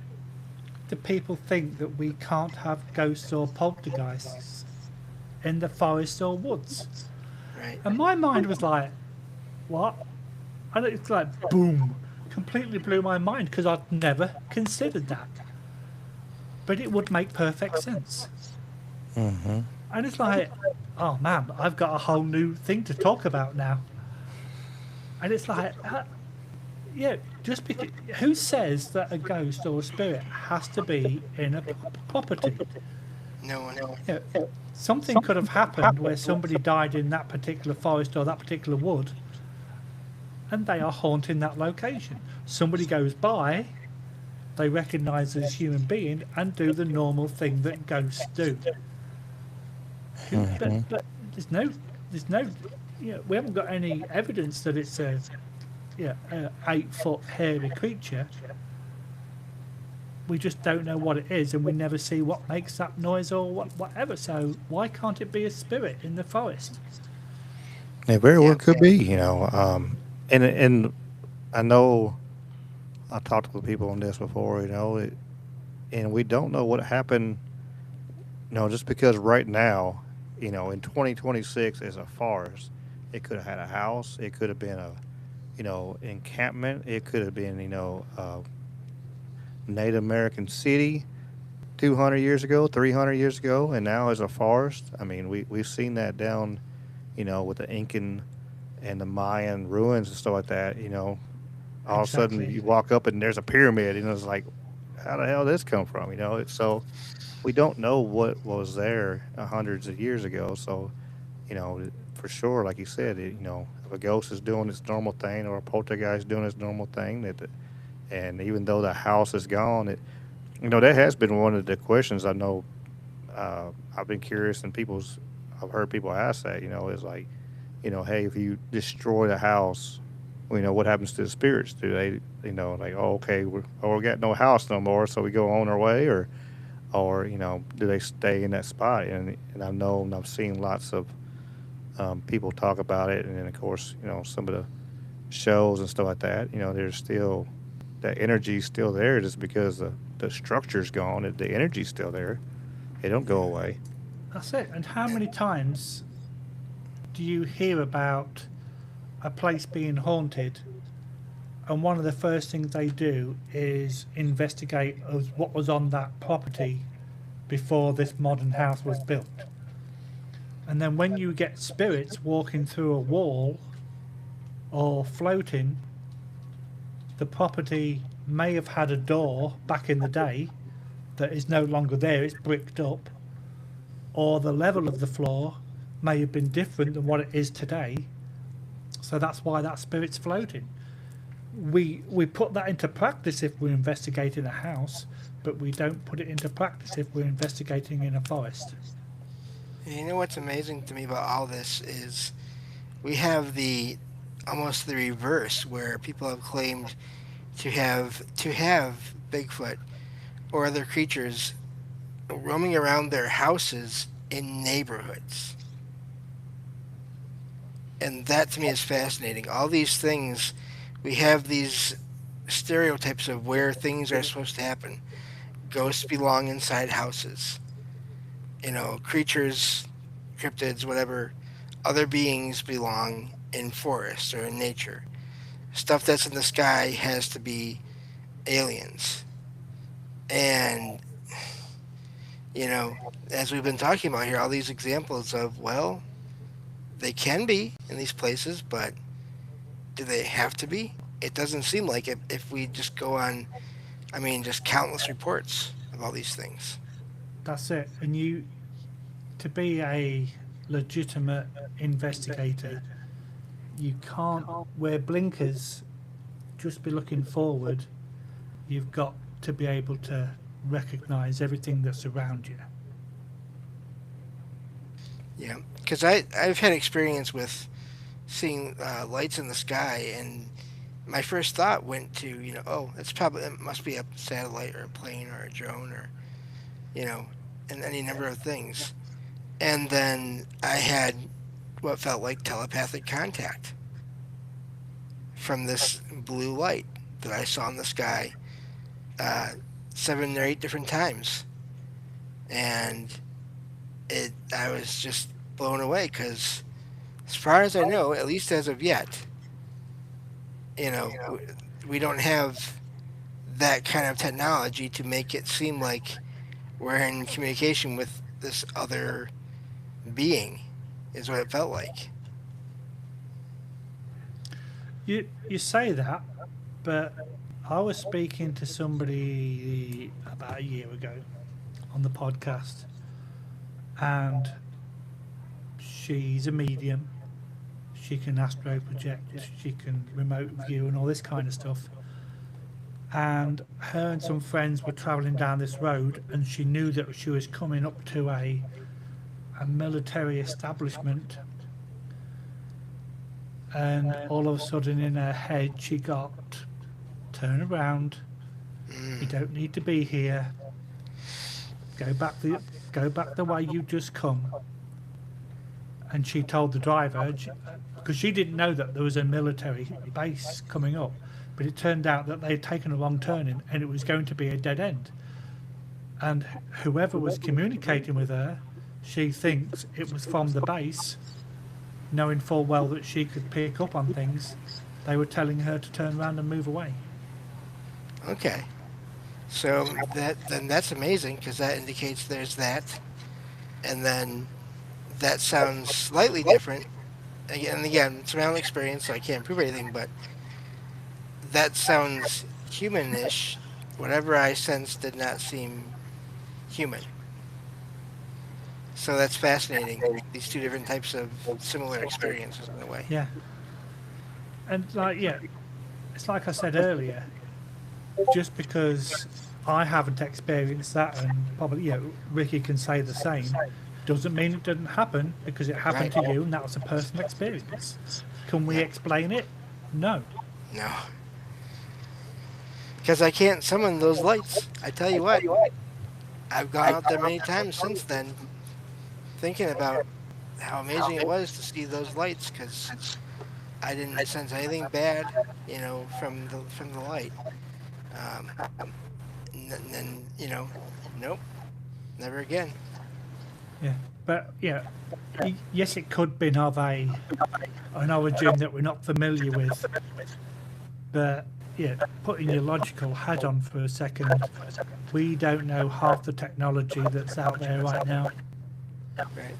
do people think that we can't have ghosts or poltergeists in the forest or woods? Right. And my mind was like, what? And it's like, boom, completely blew my mind, because I'd never considered that. But it would make perfect sense. Mm-hmm. And it's like, oh man, I've got a whole new thing to talk about now. And it's like, just because, who says that a ghost or a spirit has to be in a property? No one. Yeah, something could have happened where somebody died in that particular forest or that particular wood, and they are haunting that location. Somebody goes by, they recognise as a human being and do the normal thing that ghosts do. But there's no, we haven't got any evidence that it's a 8-foot hairy creature. We just don't know what it is, and we never see what makes that noise or whatever. So why can't it be a spirit in the forest? It very well could be, and I know I talked to people on this before, and we don't know what happened, just because right now, in 2026 is a forest. It could have had a house. It could have been a, encampment. It could have been, a Native American city 200 years ago, 300 years ago, and now is a forest. I mean, we've seen that down, with the Incan and the Mayan ruins and stuff like that. All of a sudden you walk up and there's a pyramid, and it's like, how the hell did this come from? So we don't know what was there hundreds of years ago. So, for sure, like you said, if a ghost is doing its normal thing or a poltergeist doing its normal thing, and even though the house is gone, that has been one of the questions I know. I've been curious, and I've heard people ask that. Is like, hey, if you destroy the house, what happens to the spirits? Do they, like, oh, okay, we got no house no more, so we go on our way, or do they stay in that spot? And I know, and I've seen lots of people talk about it, and then of course, some of the shows and stuff like that. There's still that energy's still there, just because the structure's gone, and the energy's still there. It don't go away. That's it. And how many times do you hear about a place being haunted, and one of the first things they do is investigate what was on that property before this modern house was built? And then when you get spirits walking through a wall or floating, the property may have had a door back in the day that is no longer there, it's bricked up, or the level of the floor may have been different than what it is today. So that's why that spirit's floating. We put that into practice if we're investigating a house, but we don't put it into practice if we're investigating in a forest. You know what's amazing to me about all this is we have almost the reverse, where people have claimed to have Bigfoot or other creatures roaming around their houses in neighborhoods. And that to me is fascinating. All these things, we have these stereotypes of where things are supposed to happen. Ghosts belong inside houses. Creatures, cryptids, whatever, other beings belong in forests or in nature. Stuff that's in the sky has to be aliens. And, as we've been talking about here, all these examples of, well, they can be in these places, but do they have to be? It doesn't seem like it if we just go on, just countless reports of all these things. That's it. And to be a legitimate investigator, you can't wear blinkers, just be looking forward. You've got to be able to recognize everything that's around you. Yeah, because I've had experience with seeing lights in the sky, and my first thought went to, it must be a satellite or a plane or a drone or, and any number of things. And then I had what felt like telepathic contact from this blue light that I saw in the sky 7 or 8 different times. And I was just blown away, because as far as I know, at least as of yet, we don't have that kind of technology to make it seem like we're in communication with this other being, is what it felt like. You say that, but I was speaking to somebody about a year ago on the podcast, and she's a medium. She can astro project, she can remote view and all this kind of stuff. And her and some friends were travelling down this road, and she knew that she was coming up to a military establishment. And all of a sudden in her head she got, turn around, you don't need to be here, go back the way you just come. And she told the driver, because she didn't know that there was a military base coming up, but it turned out that they had taken a wrong turn and it was going to be a dead end. And whoever was communicating with her, she thinks it was from the base, knowing full well that she could pick up on things. They were telling her to turn around and move away. Okay. So that's amazing, because that indicates there's that. And then that sounds slightly different. And again, it's my own experience, so I can't prove anything, but that sounds humanish. Whatever I sensed did not seem human. So that's fascinating. These two different types of similar experiences in a way. Yeah. And it's like I said earlier, just because I haven't experienced that, and probably Ricky can say the same, doesn't mean it didn't happen, because it happened to you and that was a personal experience. Can we explain it? No. No. Because I can't summon those lights. I tell you what, I've gone out there many times since then, thinking about how amazing it was to see those lights, because I didn't sense anything bad, from the light. And nope, never again. Yeah, but yes, it could be of an origin that we're not familiar with. But putting your logical hat on for a second, we don't know half the technology that's out there right now. Right.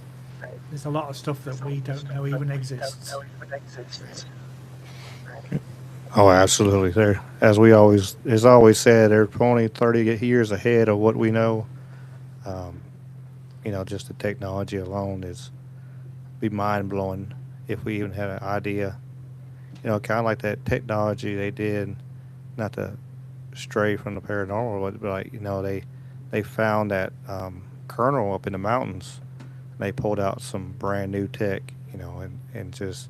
There's a lot of stuff that we don't know even exists. Oh, absolutely. There, as we always said, they're 20, 30 years ahead of what we know. Just the technology alone is be mind blowing if we even had an idea. Kind of like that technology they did, not to stray from the paranormal, but they found that kernel up in the mountains. And they pulled out some brand new tech, and just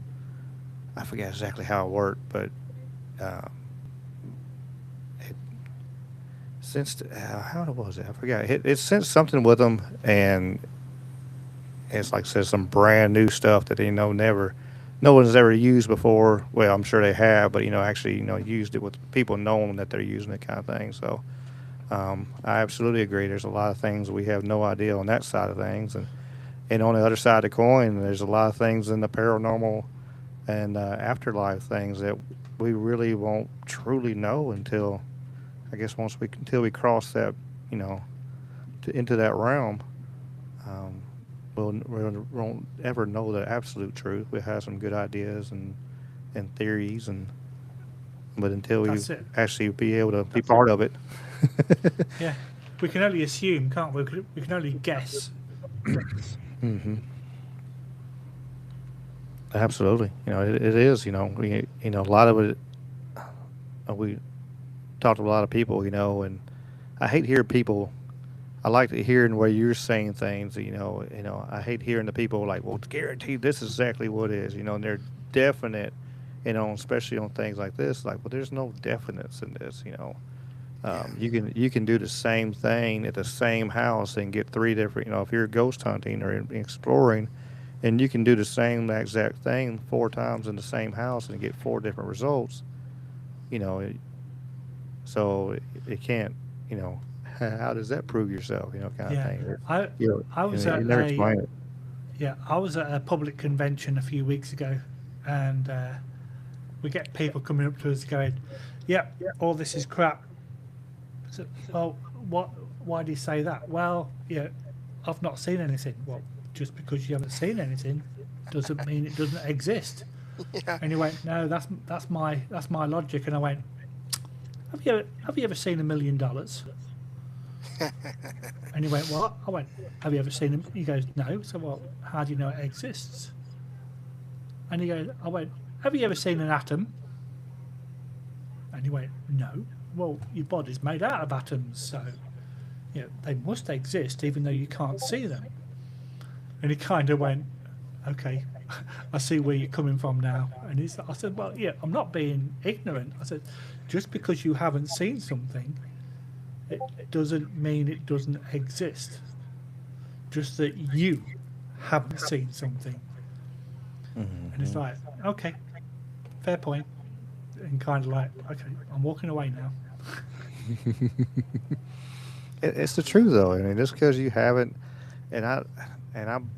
I forget exactly how it worked, but it sensed how was it? I forgot. It sensed something with them, and it's like I said, some brand new stuff that no one's ever used before. Well, I'm sure they have, but actually used it with people knowing that they're using it, kind of thing. So I absolutely agree. There's a lot of things we have no idea on that side of things, and on the other side of the coin, there's a lot of things in the paranormal and afterlife things that we really won't truly know until we cross that, into that realm. We won't ever know the absolute truth. We have some good ideas and theories, but until we actually be able to be part of it. Yeah, we can only assume, can't we? We can only guess. Mm-hmm. Absolutely. It is. A lot of it. We talked to a lot of people, and I hate hearing people. I like to hearing where you're saying things. I hate hearing the people like, "Well, it's guaranteed this is exactly what it is." And they're definite. Especially on things like this. Like, well, there's no definites in this. You can do the same thing at the same house and get three different. If you're ghost hunting or exploring, and you can do the same exact thing 4 times in the same house and get 4 different results. So it can't. How does that prove yourself? Kind of thing. I was you never explain it. Yeah, I was at a public convention a few weeks ago, and we get people coming up to us going, "Yep, all this is crap." So, well, why do you say that? Well, I've not seen anything. Well, just because you haven't seen anything doesn't mean it doesn't exist. Yeah. And he went, "No, that's my logic." And I went, "Have you ever seen $1 million?" And he went, what? I went, have you ever seen him? He goes, no. So, well, how do you know it exists? And he goes, I went, have you ever seen an atom? And he went, no. Well, your body's made out of atoms, so they must exist even though you can't see them. And he kind of went, okay, I see where you're coming from now. And I said, well, yeah, I'm not being ignorant. I said, just because you haven't seen something, it doesn't mean it doesn't exist. Just that you haven't seen something. Mm-hmm. And it's like, okay, fair point. And kind of like, okay, I'm walking away now. It's the truth, though. I mean, just because you haven't, and I'm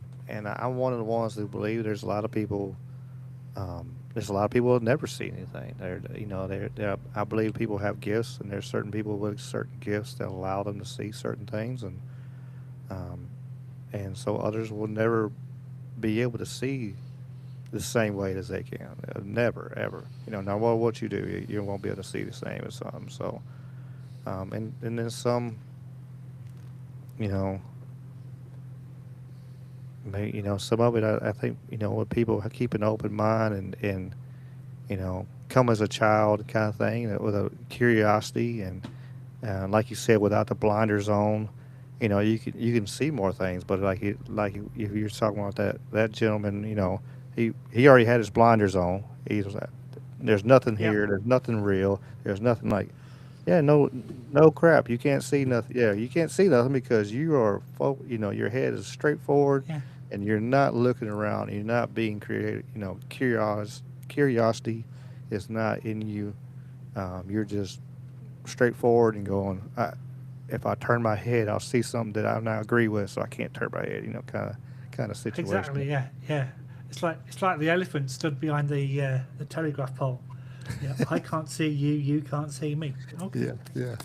one of the ones who believe there's a lot of people. There's a lot of people who never see anything. I believe people have gifts, and there's certain people with certain gifts that allow them to see certain things, and so others will never be able to see the same way as they can. Never, ever. No matter what you do, you won't be able to see the same as some. So, and then some, some of it, I think, when people keep an open mind and come as a child kind of thing, with a curiosity and like you said, without the blinders on, you can see more things. But like if you're talking about that gentleman, he already had his blinders on. He was like, there's nothing Yeah, here. There's nothing real. There's nothing like, yeah, no crap. You can't see nothing. Yeah, you can't see nothing because you are, your head is straight forward, yeah, and you're not looking around. You're not being creative. Curiosity is not in you. You're just straightforward and going. If I turn my head, I'll see something that I not agree with, so I can't turn my head. Kind of situation. exactly. Yeah, yeah. It's like the elephant stood behind the telegraph pole. Yeah, I can't see you. You can't see me. Okay. Yeah, yeah.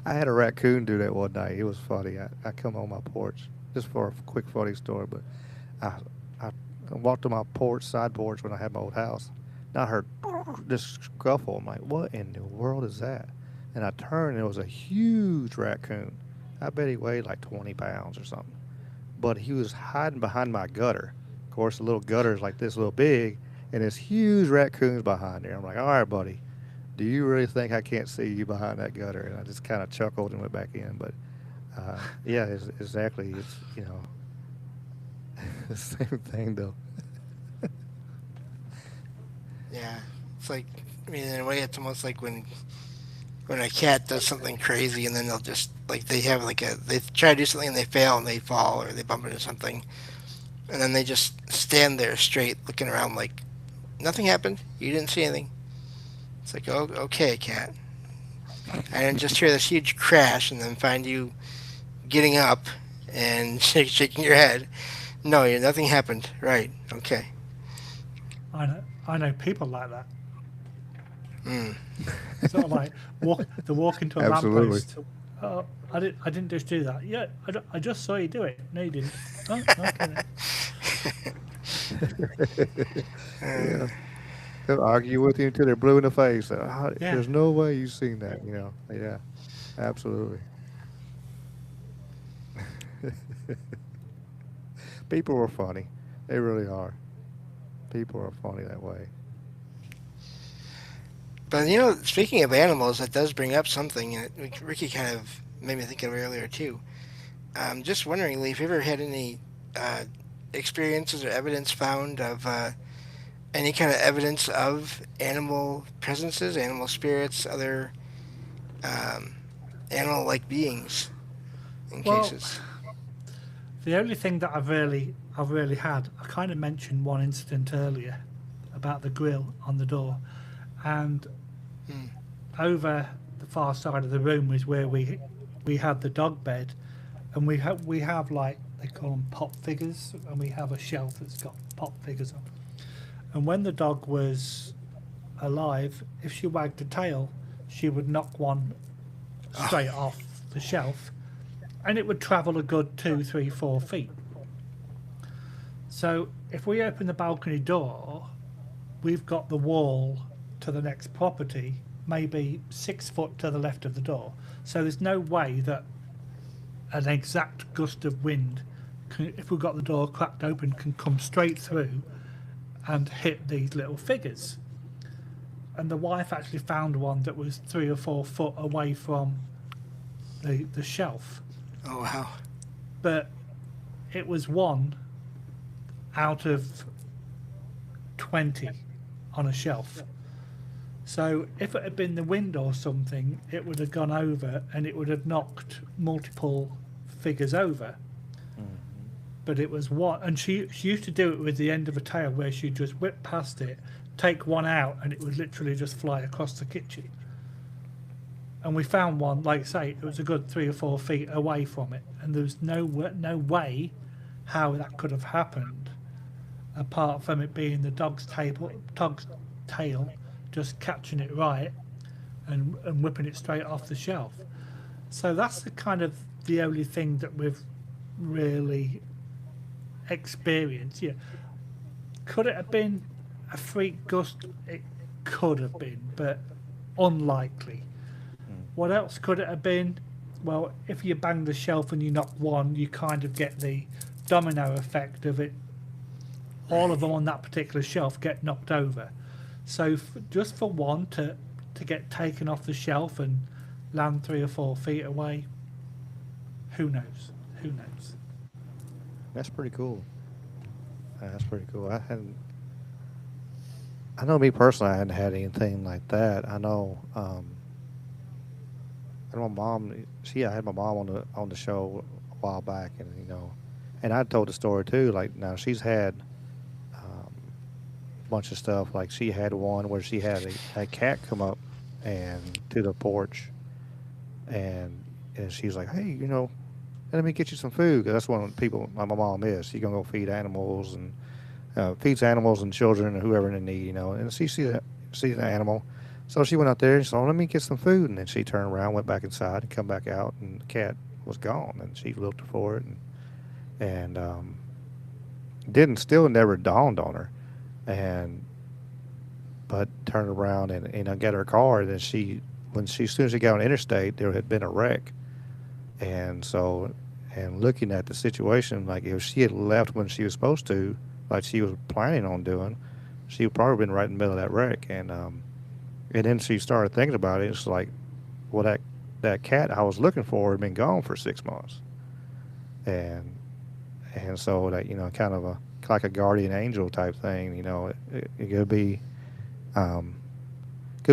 I had a raccoon do that one night. It was funny. I come on my porch just for a quick funny story, but I I walked to my side porch when I had my old house, and I heard this scuffle. I'm like, what in the world is that? And I turned, and it was a huge raccoon. I bet he weighed like 20 pounds or something. But he was hiding behind my gutter. Of course, the little gutter is like this little big, and this huge raccoon's behind there. I'm like, all right, buddy, do you really think I can't see you behind that gutter? And I just kind of chuckled and went back in. But yeah, exactly. It's the same thing though. Yeah, it's like, I mean, in a way, it's almost like when a cat does something crazy and then they'll just like they try to do something and they fail and they fall or they bump into something and then they just stand there straight looking around like nothing happened. You didn't see anything. It's like, oh, okay, cat. I didn't just hear this huge crash and then find you getting up and shaking your head. No, nothing happened. Right. Okay. I know people like that. Mm. Sort of like walk into a Absolutely. lamppost. Oh, I didn't just do that. Yeah, I just saw you do it. No, you didn't. Oh, okay. Yeah. They'll argue with you until they're blue in the face. Yeah, There's no way you've seen that. Yeah, absolutely. People are funny. They really are. People are funny that way. But speaking of animals, that does bring up something that Ricky kind of made me think of earlier too. I'm just wondering, Lee, if you ever had any uh, experiences or evidence found of any kind of evidence of animal presences, animal spirits, other um, animal-like beings in well, cases. the only thing that I've really had, I kind of mentioned one incident earlier about the grill on the door, and Hmm. over the far side of the room is where we had the dog bed, and we have like they call them pop figures, and we have a shelf that's got pop figures on. And when the dog was alive, if she wagged a tail, she would knock one straight off the shelf, and it would travel a good 2, 3, 4 feet. So if we open the balcony door, we've got the wall to the next property maybe 6 foot to the left of the door. So there's no way that an exact gust of wind, if we got the door cracked open, can come straight through and hit these little figures. And the wife actually found one that was 3 or 4 foot away from the shelf. Oh wow. But it was one out of 20 on a shelf. So if it had been the wind or something, it would have gone over and it would have knocked multiple figures over. But it was one, and she used to do it with the end of a tail, where she'd just whip past it, take one out, and it would literally just fly across the kitchen. And we found one, like I say, it was a good 3 or 4 feet away from it, and there was no way how that could have happened, apart from it being the dog's tail just catching it right and whipping it straight off the shelf. So that's the only thing that we've really experienced. Yeah, could it have been a freak gust? It could have been, but unlikely. What else could it have been? Well, if you bang the shelf and you knock one, you kind of get the domino effect of it. All of them on that particular shelf get knocked over. So just for one to get taken off the shelf and land 3 or 4 feet away, who knows? Who knows? That's pretty cool. That's pretty cool. I know me personally, I hadn't had anything like that. I know, and my mom, I had my mom on the show a while back, and and I told the story too. Like, now she's had a bunch of stuff. Like, she had one where she had a cat come up and to the porch, and she's like, "Hey, let me get you some food." 'Cause that's one people my mom is. She's gonna go feed animals and feeds animals and children and whoever in need, And she sees an animal, so she went out there and said, "Let me get some food." And then she turned around, went back inside, and come back out, and the cat was gone. And she looked for it, and still never dawned on her, but turned around and got her car. And then as soon as she got on the interstate, there had been a wreck. And so, and looking at the situation, like if she had left when she was supposed to, like she was planning on doing, she would probably been right in the middle of that wreck. And then she started thinking about it. It's like, well, that cat I was looking for had been gone for 6 months, and so that kind of like a guardian angel type thing. It could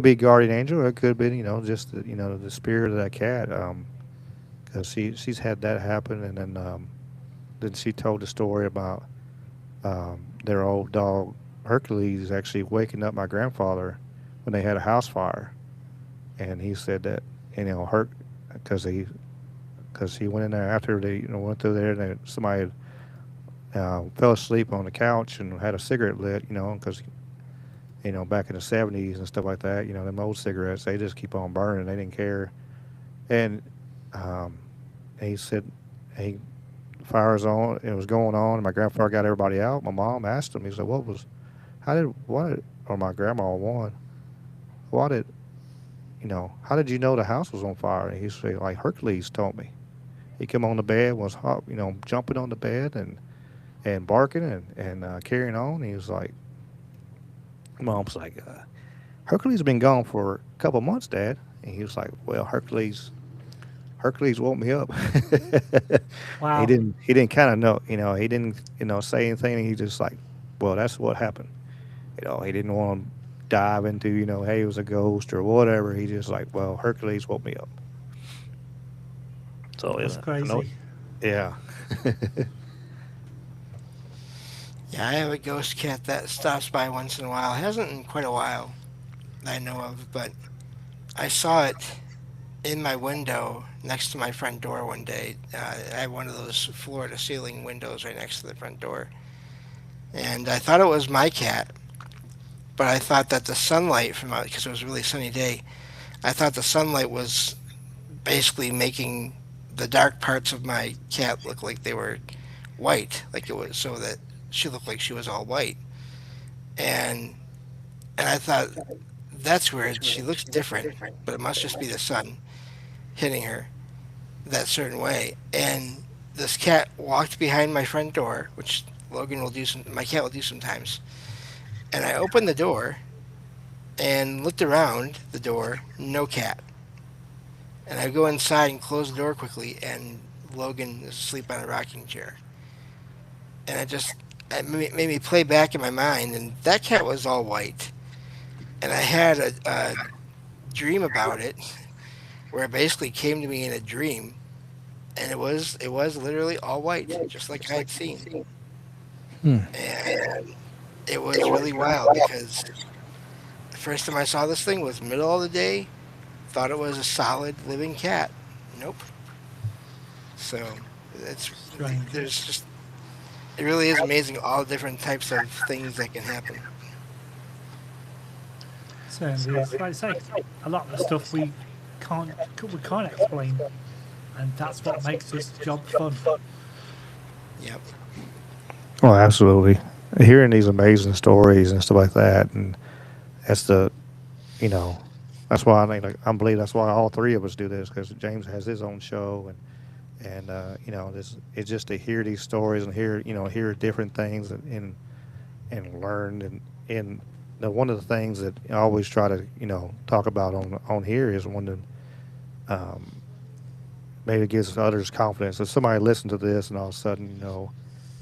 be guardian angel, or it could be just the spirit of that cat. Because she's had that happen, and then she told the story about their old dog Hercules actually waking up my grandfather when they had a house fire, and he said that because he went in there after they went through there, and somebody fell asleep on the couch and had a cigarette lit, because back in the 70s and stuff like that, them old cigarettes, they just keep on burning, they didn't care. And he said, "Hey, the fire was on. It was going on. And my grandfather got everybody out." My mom asked him. He said, or my grandma won. How did you know the house was on fire?" And he said, "Like Hercules told me. He come on the bed, was jumping on the bed and barking and carrying on." He was like, Mom's like, "Hercules has been gone for a couple months, Dad." And he was like, "Well, Hercules woke me up." Wow. He didn't kind of know, he didn't, say anything. He just like, well, that's what happened. He didn't want to dive into, hey, it was a ghost or whatever. He just like, well, Hercules woke me up. So That's crazy. Yeah. Yeah, I have a ghost cat that stops by once in a while. It hasn't in quite a while that I know of, but I saw it in my window next to my front door one day. I have one of those floor-to-ceiling windows right next to the front door. And I thought it was my cat, but I thought that the sunlight from out, because it was a really sunny day, I thought the sunlight was basically making the dark parts of my cat look like they were white, like it was, so that she looked like she was all white. And I thought that's weird. She looks different, but it must just be the sun hitting her that certain way. And this cat walked behind my front door, which Logan will do my cat will do sometimes. And I opened the door and looked around the door, no cat. And I go inside and close the door quickly, and Logan is asleep on a rocking chair. And it made me play back in my mind, and that cat was all white. And I had a dream about it, where it basically came to me in a dream, and it was literally all white, just like I had seen. Hmm. And it was really wild because the first time I saw this thing was middle of the day. Thought it was a solid living cat. Nope. So it's Strange. there's just it really is amazing all the different types of things that can happen. Certainly is. Like I say, a lot of the stuff can't we can't explain, and that's what makes this job fun. Yep. Oh, absolutely. Hearing these amazing stories and stuff like that, and that's the, you know, that's why I think, like, I believe that's why all three of us do this, because James has his own show, and you know, this it's just to hear these stories and hear different things and learn and one of the things that I always try to talk about on here is one that maybe gives others confidence. If somebody listens to this and all of a sudden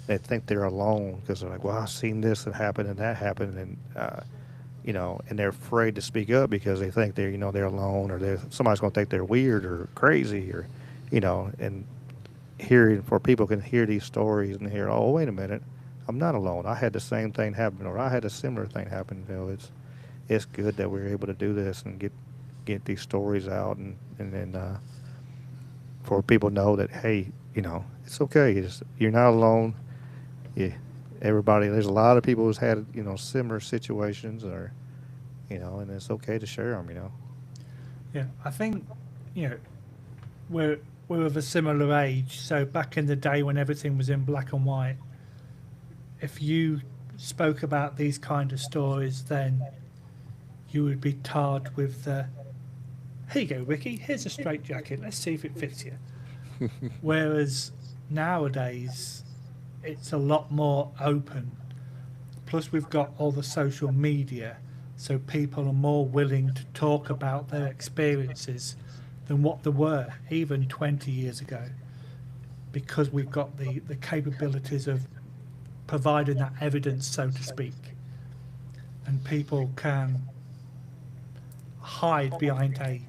they think they're alone because they're like, well, I've seen this that happened and that happened, and they're afraid to speak up because they think they're alone, or somebody's going to think they're weird or crazy, or and hearing for people can hear these stories and hear, oh, wait a minute, I'm not alone. I had the same thing happen, or I had a similar thing happen. It's good that we're able to do this and get these stories out, and then for people to know that, hey, it's okay. You're not alone. Yeah, everybody. There's a lot of people who's had similar situations, or and it's okay to share them. Yeah, I think you know we're of a similar age. So back in the day when everything was in black and white, if you spoke about these kind of stories, then you would be tarred with the, here you go, Ricky, here's a straitjacket, let's see if it fits you. Whereas nowadays, it's a lot more open. Plus, we've got all the social media, so people are more willing to talk about their experiences than what they were even 20 years ago, because we've got the capabilities of providing that evidence, so to speak, and people can hide behind a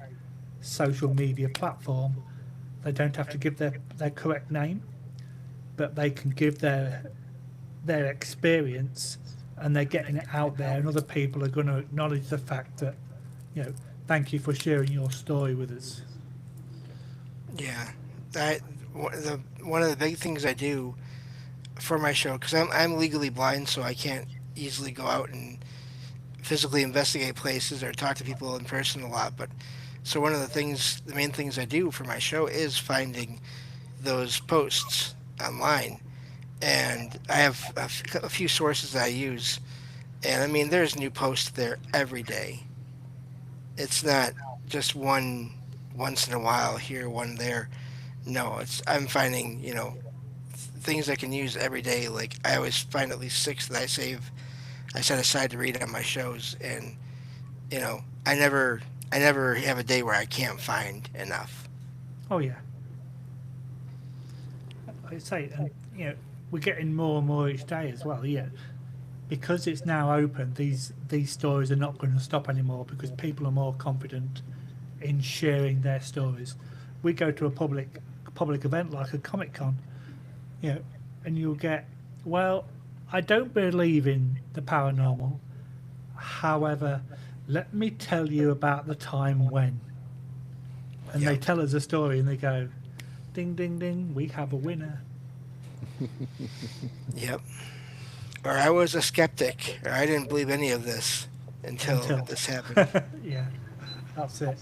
social media platform. They don't have to give their correct name, but they can give their experience, and they're getting it out there, and other people are going to acknowledge the fact that, thank you for sharing your story with us. Yeah. One of the big things I do for my show, because I'm legally blind, so I can't easily go out and physically investigate places or talk to people in person a lot. But so one of the main things I do for my show is finding those posts online, and I have a few sources I use, and I mean there's new posts there every day. It's not just one once in a while here, one there. No, I'm finding things I can use every day. Like I always find at least six that I set aside to read on my shows, and you know, I never have a day where I can't find enough. Oh yeah, like I say, and we're getting more and more each day as well. Yeah, because it's now open. These stories are not going to stop anymore because people are more confident in sharing their stories. We go to a public event like a Comic Con, and you'll get, well, I don't believe in the paranormal. However, let me tell you about the time when. And they Yep. tell us a story and they go, ding, ding, ding, we have a winner. Yep. Or I was a skeptic, or I didn't believe any of this until Until. this happened. Yeah, that's it.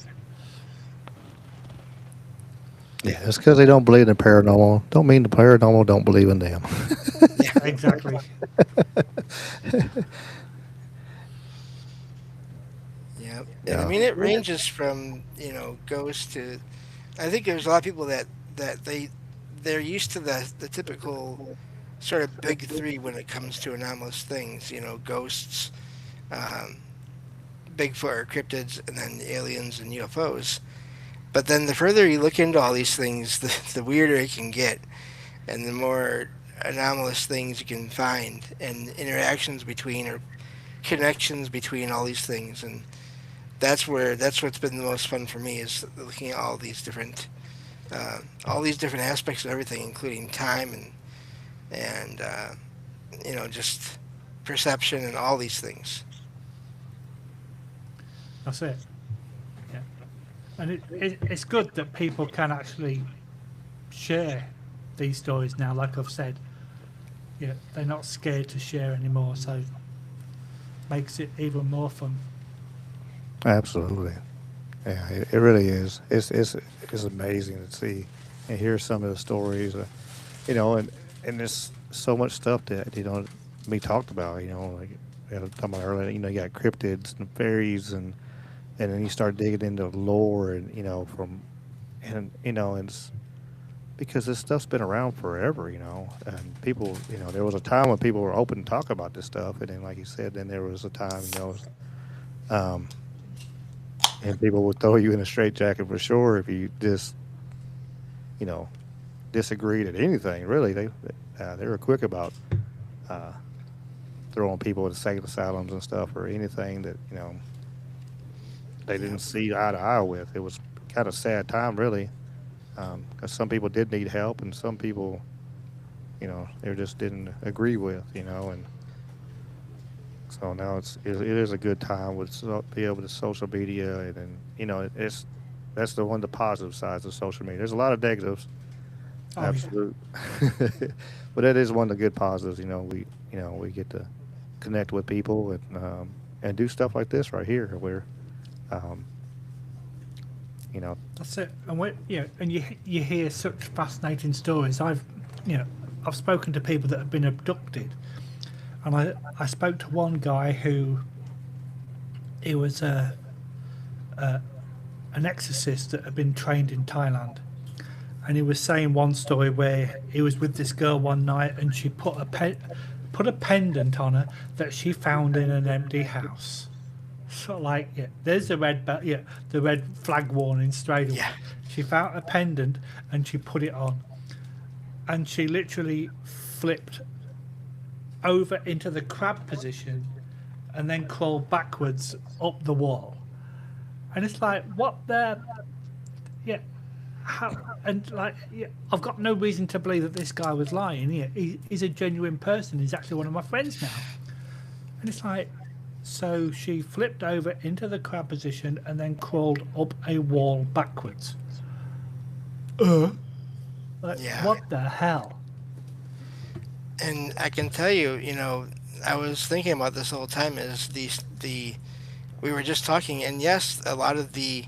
Yeah, it's because they don't believe in the paranormal. Don't mean the paranormal don't believe in them. Yeah. Exactly. Yeah, and I Yeah. mean it ranges from ghosts to. I think there's a lot of people that they're used to the typical sort of big three when it comes to anomalous things. Ghosts, um, Bigfoot or cryptids, and then aliens and UFOs. But then the further you look into all these things, the weirder it can get, and the more anomalous things you can find, and interactions between or connections between all these things, and that's what's been the most fun for me is looking at all these different aspects of everything, including time and just perception and all these things. That's it. Yeah, and it's good that people can actually share these stories now. Like I've said, yeah, they're not scared to share anymore, so makes it even more fun. Absolutely. Yeah, it really is. It's amazing to see and hear some of the stories, and there's so much stuff that we talked about. Like we had talking about earlier. You got cryptids and fairies, and then you start digging into lore, and and it's because this stuff's been around forever. And people, there was a time when people were open to talk about this stuff, and then, like you said, then there was a time, um, and people would throw you in a straitjacket for sure if you just you know disagreed at anything. Really, they were quick about uh, throwing people into state asylums and stuff or anything that they didn't see eye to eye with. It was kind of sad time, really, because some people did need help and some people they just didn't agree with, and so now it is a good time with be able to social media, and then that's the one of the positive sides of social media. There's a lot of negatives, Oh, absolute, but that is one of the good positives. We get to connect with people and do stuff like this right here, where um, you know, that's it. And and you hear such fascinating stories. I've spoken to people that have been abducted, and I spoke to one guy who he was an exorcist that had been trained in Thailand, and he was saying one story where he was with this girl one night and she put a pendant on her that she found in an empty house. So like, yeah, there's the the red flag warning straight away. Yeah. She found a pendant and she put it on, and she literally flipped over into the crab position and then crawled backwards up the wall. And it's like, what the, yeah, how? And like, yeah, I've got no reason to believe that this guy was lying. Yeah, he's a genuine person. He's actually one of my friends now. And it's like, so she flipped over into the crab position and then crawled up a wall backwards. Like, Yeah. what the hell? And I can tell you, I was thinking about this the whole time. Is we were just talking, and yes, a lot of it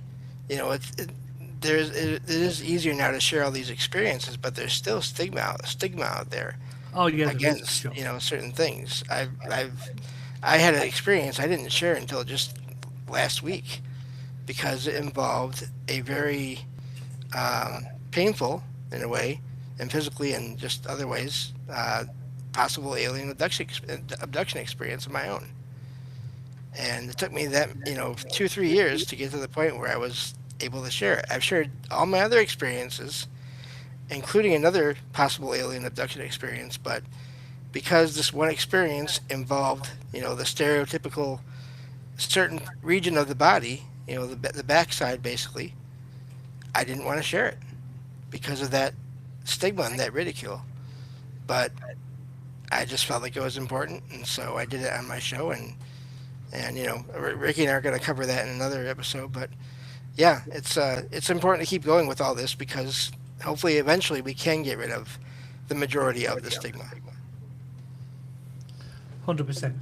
is easier now to share all these experiences, but there's still stigma out there Oh yeah, there is, for against sure. certain things. I had an experience I didn't share until just last week because it involved a very painful in a way, and physically and just other ways, possible alien abduction experience of my own. And it took me that 2 3 years to get to the point where I was able to share it. I've shared all my other experiences, including another possible alien abduction experience, but because this one experience involved the stereotypical certain region of the body, the backside basically, I didn't want to share it because of that stigma and that ridicule. But I just felt like it was important, and so I did it on my show. And Ricky and I are going to cover that in another episode. But yeah, it's important to keep going with all this because hopefully eventually we can get rid of the majority of the stigma. 100%.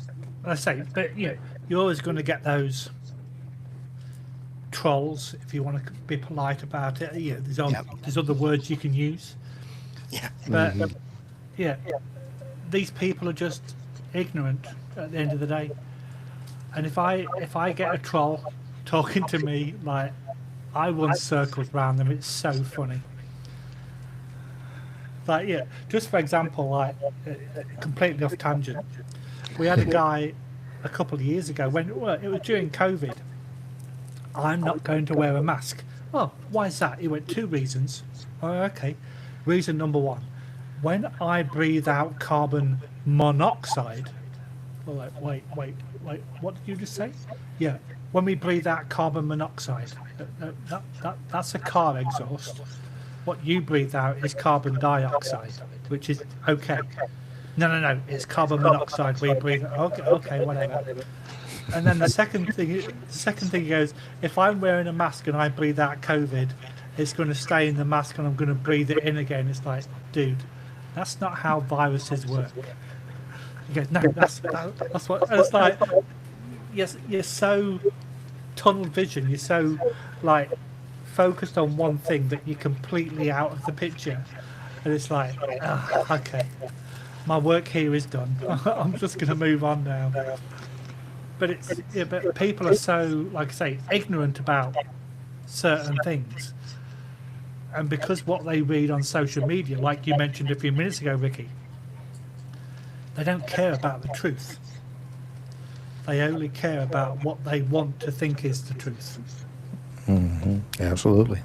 I say, but you're always going to get those trolls if you want to be polite about it. Yeah, there's other words you can use, Yeah. but yeah, these people are just ignorant at the end of the day. And if I get a troll talking to me, like I run circles around them. It's so funny. Like yeah, just for example, like completely off tangent. We had a guy a couple of years ago when well, it was during COVID. I'm not going to wear a mask. Well, why is that? He went two reasons. Oh, okay. Reason number one, when I breathe out carbon monoxide. Well, like, wait, what did you just say? Yeah, when we breathe out carbon monoxide, that's a car exhaust. What you breathe out is carbon dioxide, which is okay. No, it's carbon monoxide we breathe. Okay, whatever. And then the second thing he goes, if I'm wearing a mask and I breathe out COVID, it's going to stay in the mask and I'm going to breathe it in again. It's like, dude, that's not how viruses work. He goes, no, that's what. And it's like, yes, you're so tunnel vision. You're so like focused on one thing that you're completely out of the picture. And it's like, okay, my work here is done. I'm just going to move on now. But but people are so, like I say, ignorant about certain things, and because what they read on social media, like you mentioned a few minutes ago, Ricky, they don't care about the truth. They only care about what they want to think is the truth. Mm-hmm. Absolutely.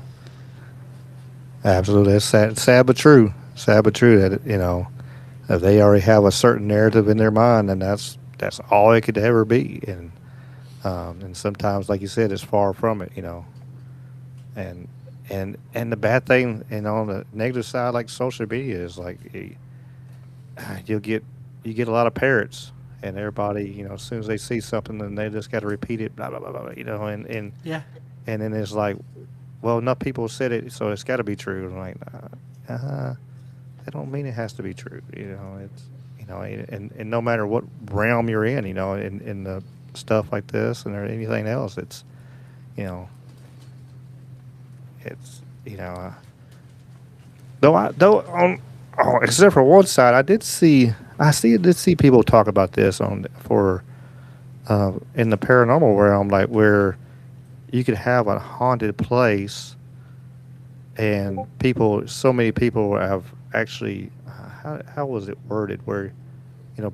It's sad but true. Sad but true that if they already have a certain narrative in their mind, and that's all it could ever be, and sometimes, like you said, it's far from it, and the bad thing, and on the negative side, like social media, is like you get a lot of parrots, and everybody, as soon as they see something, then they just got to repeat it, blah blah blah blah, and Yeah. and then it's like, well, enough people said it, so it's got to be true. And like, that don't mean it has to be true, it's. And no matter what realm you're in, in the stuff like this and or anything else, it's, except for one side, I did see people talk about this in the paranormal realm, like where you could have a haunted place, and so many people have actually, how was it worded, where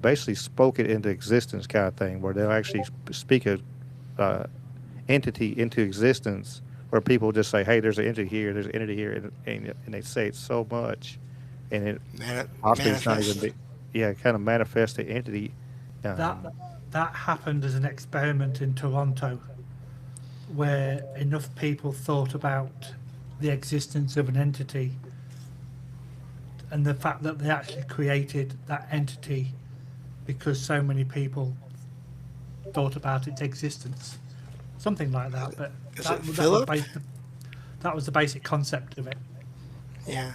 basically spoke it into existence, kind of thing, where they'll actually speak a entity into existence, where people just say, hey, there's an entity here, and they say it so much, and it obviously it's not even kind of manifest the entity. That happened as an experiment in Toronto, where enough people thought about the existence of an entity and the fact that they actually created that entity because so many people thought about its existence, something like that. But that was the basic concept of it. Yeah.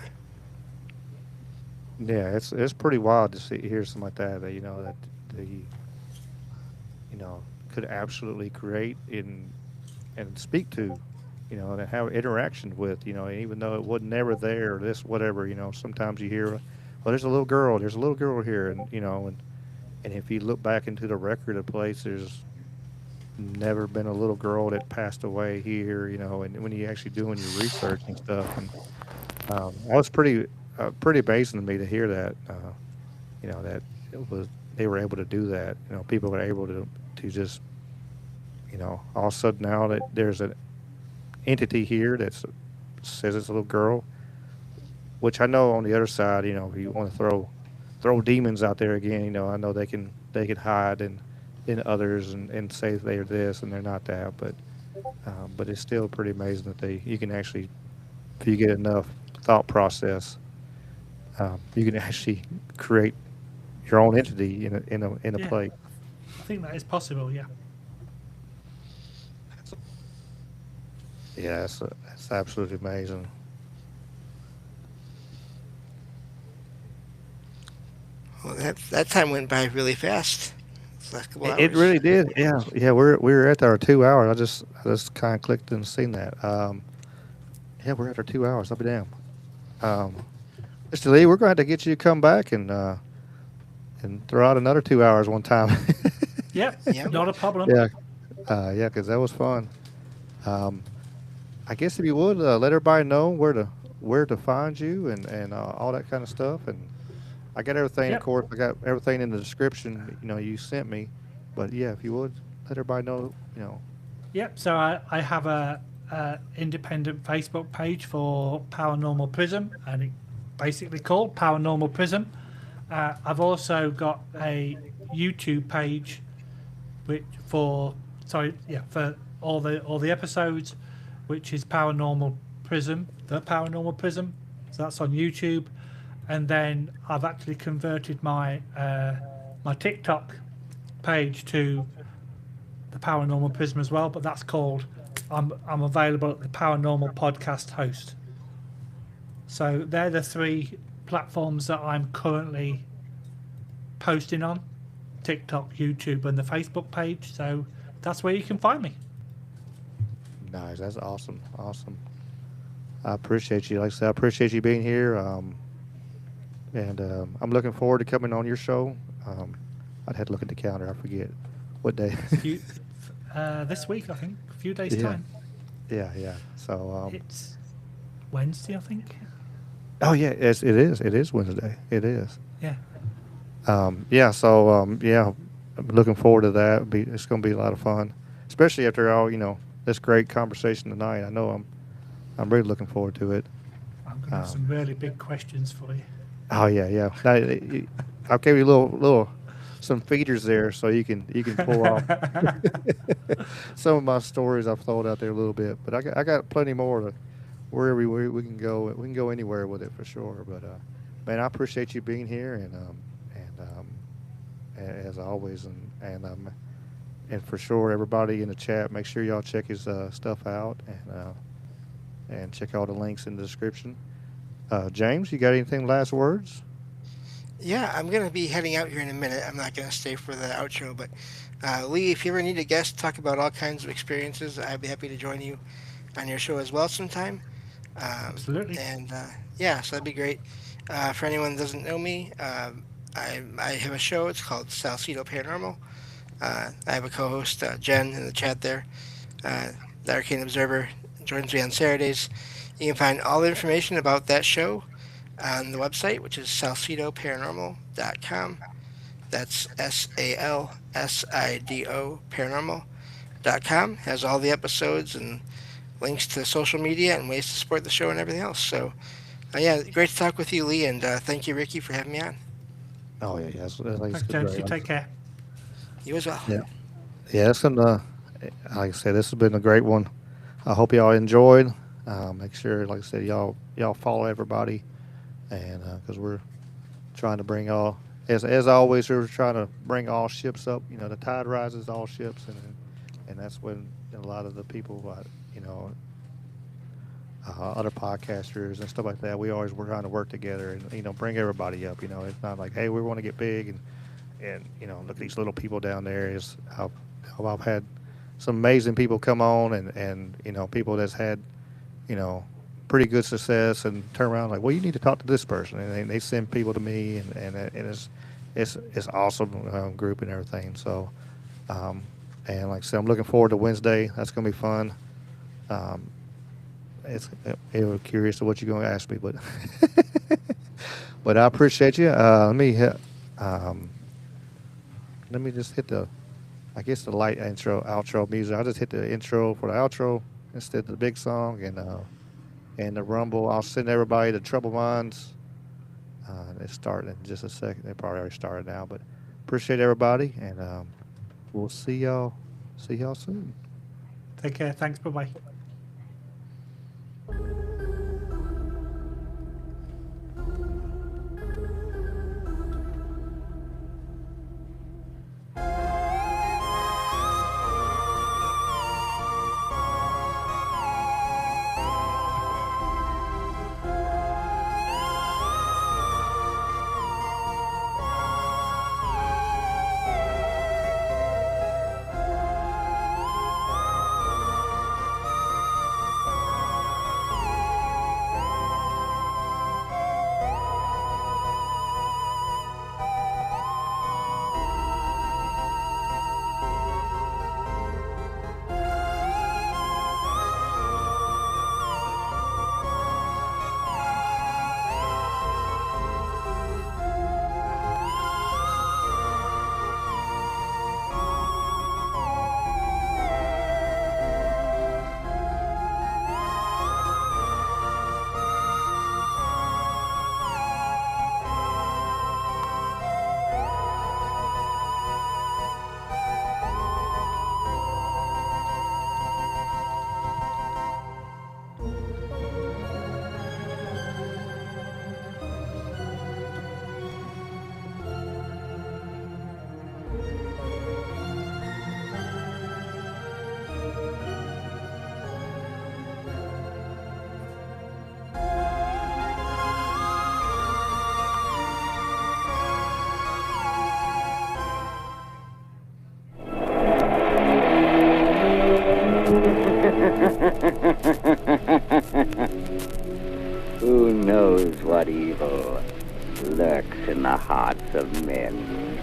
Yeah, it's pretty wild to hear something like that. That that they could absolutely create and speak to, and have interaction with, even though it wasn't never there or this whatever. Sometimes you hear, well, there's a little girl here, and if you look back into the record of place, there's never been a little girl that passed away here, and when you actually doing your research and stuff, and that was pretty amazing to me to hear that, that they were able to do that. People were able to just, all of a sudden now that there's an entity here that says it's a little girl, which I know on the other side, if you want to throw demons out there again, I know they can hide in others and say they're this and they're not that, but it's still pretty amazing that you can actually, if you get enough thought process, you can actually create your own entity in a place. I think that is possible. Yeah. Yeah, it's absolutely amazing. Well, that time went by really fast. It's like a couple It hours. really did. Yeah. We were at our 2 hours. I just kind of clicked and seen that. Yeah, we're at our 2 hours. I'll be damned. Mr. Lee, we're going to have to get you to come back and throw out another 2 hours one time. Yep, Yep. not a problem. Yeah, yeah, because that was fun. Um, I guess if you would let everybody know where to find you and all that kind of stuff. And I got everything, of Yep, course. I got everything in the description. You sent me. But yeah, if you would let everybody know. yep. So I have a independent Facebook page for Paranormal Prism, and it basically called Paranormal Prism. I've also got a YouTube page, which for all the episodes, which is Paranormal Prism, the Paranormal Prism. So that's on YouTube, and then I've actually converted my TikTok page to the Paranormal Prism as well. But that's called I'm available at the Paranormal Podcast host. So they're the three platforms that I'm currently posting on: TikTok, YouTube, and the Facebook page. So that's where you can find me. Nice. That's awesome. Awesome. I appreciate you. Like I said, I appreciate you being here. And I'm looking forward to coming on your show. I'd have to look at the calendar. I forget what day. This week, I think, a few days' Yeah. time. Yeah, yeah. So, It's Wednesday, I think. oh yeah, it is. It is Wednesday. It is. Yeah. Yeah. So, yeah, I'm looking forward to that. It's going to be a lot of fun, especially after all, this great conversation tonight. I know I'm really looking forward to it. I'm going to have some really big questions for you. Oh yeah, yeah. Now, I'll give you some feeders there so you can pull off some of my stories I've thrown out there a little bit, but I got plenty more to wherever we can go. We can go anywhere with it for sure. But man, I appreciate you being here as always, and for sure everybody in the chat, make sure y'all check his stuff out and check all the links in the description. James, you got anything last words? Yeah, I'm going to be heading out here in a minute. I'm not going to stay for the outro, but Lee, if you ever need a guest to talk about all kinds of experiences, I'd be happy to join you on your show as well sometime. Absolutely. And yeah, so that'd be great. For anyone that doesn't know me, I have a show. It's called Salcedo Paranormal. I have a co-host, Jen, in the chat there. The Arcane Observer joins me on Saturdays. You can find all the information about that show on the website, which is salcedoparanormal.com. That's SALSIDO paranormal.com. Has all the episodes and links to social media and ways to support the show and everything else. So, yeah, great to talk with you, Lee, and thank you, Ricky, for having me on. Oh yeah, yeah. Thanks, James. You take care. You as well. Yeah, yeah. It's been like I said, this has been a great one. I hope y'all enjoyed. Make sure, like I said, y'all follow everybody, and because we're trying to bring all, as always, we're trying to bring all ships up. The tide rises, all ships, and that's when a lot of the people, other podcasters and stuff like that, we're trying to work together and bring everybody up. It's not like, hey, we want to get big and look at these little people down there. Is I've had some amazing people come on and people that's had pretty good success and turn around like, well, you need to talk to this person, and they send people to me, and it's awesome group and everything. So and like I said, I'm looking forward to Wednesday. That's gonna be fun. I'm curious to what you're gonna ask me, but but I appreciate you. Let me just hit the light outro music. I'll just hit the intro for the outro instead of the big song and the rumble. I'll send everybody to Trouble Minds. It's starting in just a second. They probably already started now, but appreciate everybody, and we'll see y'all soon. Take care. Thanks. Bye-bye. Who knows what evil lurks in the hearts of men?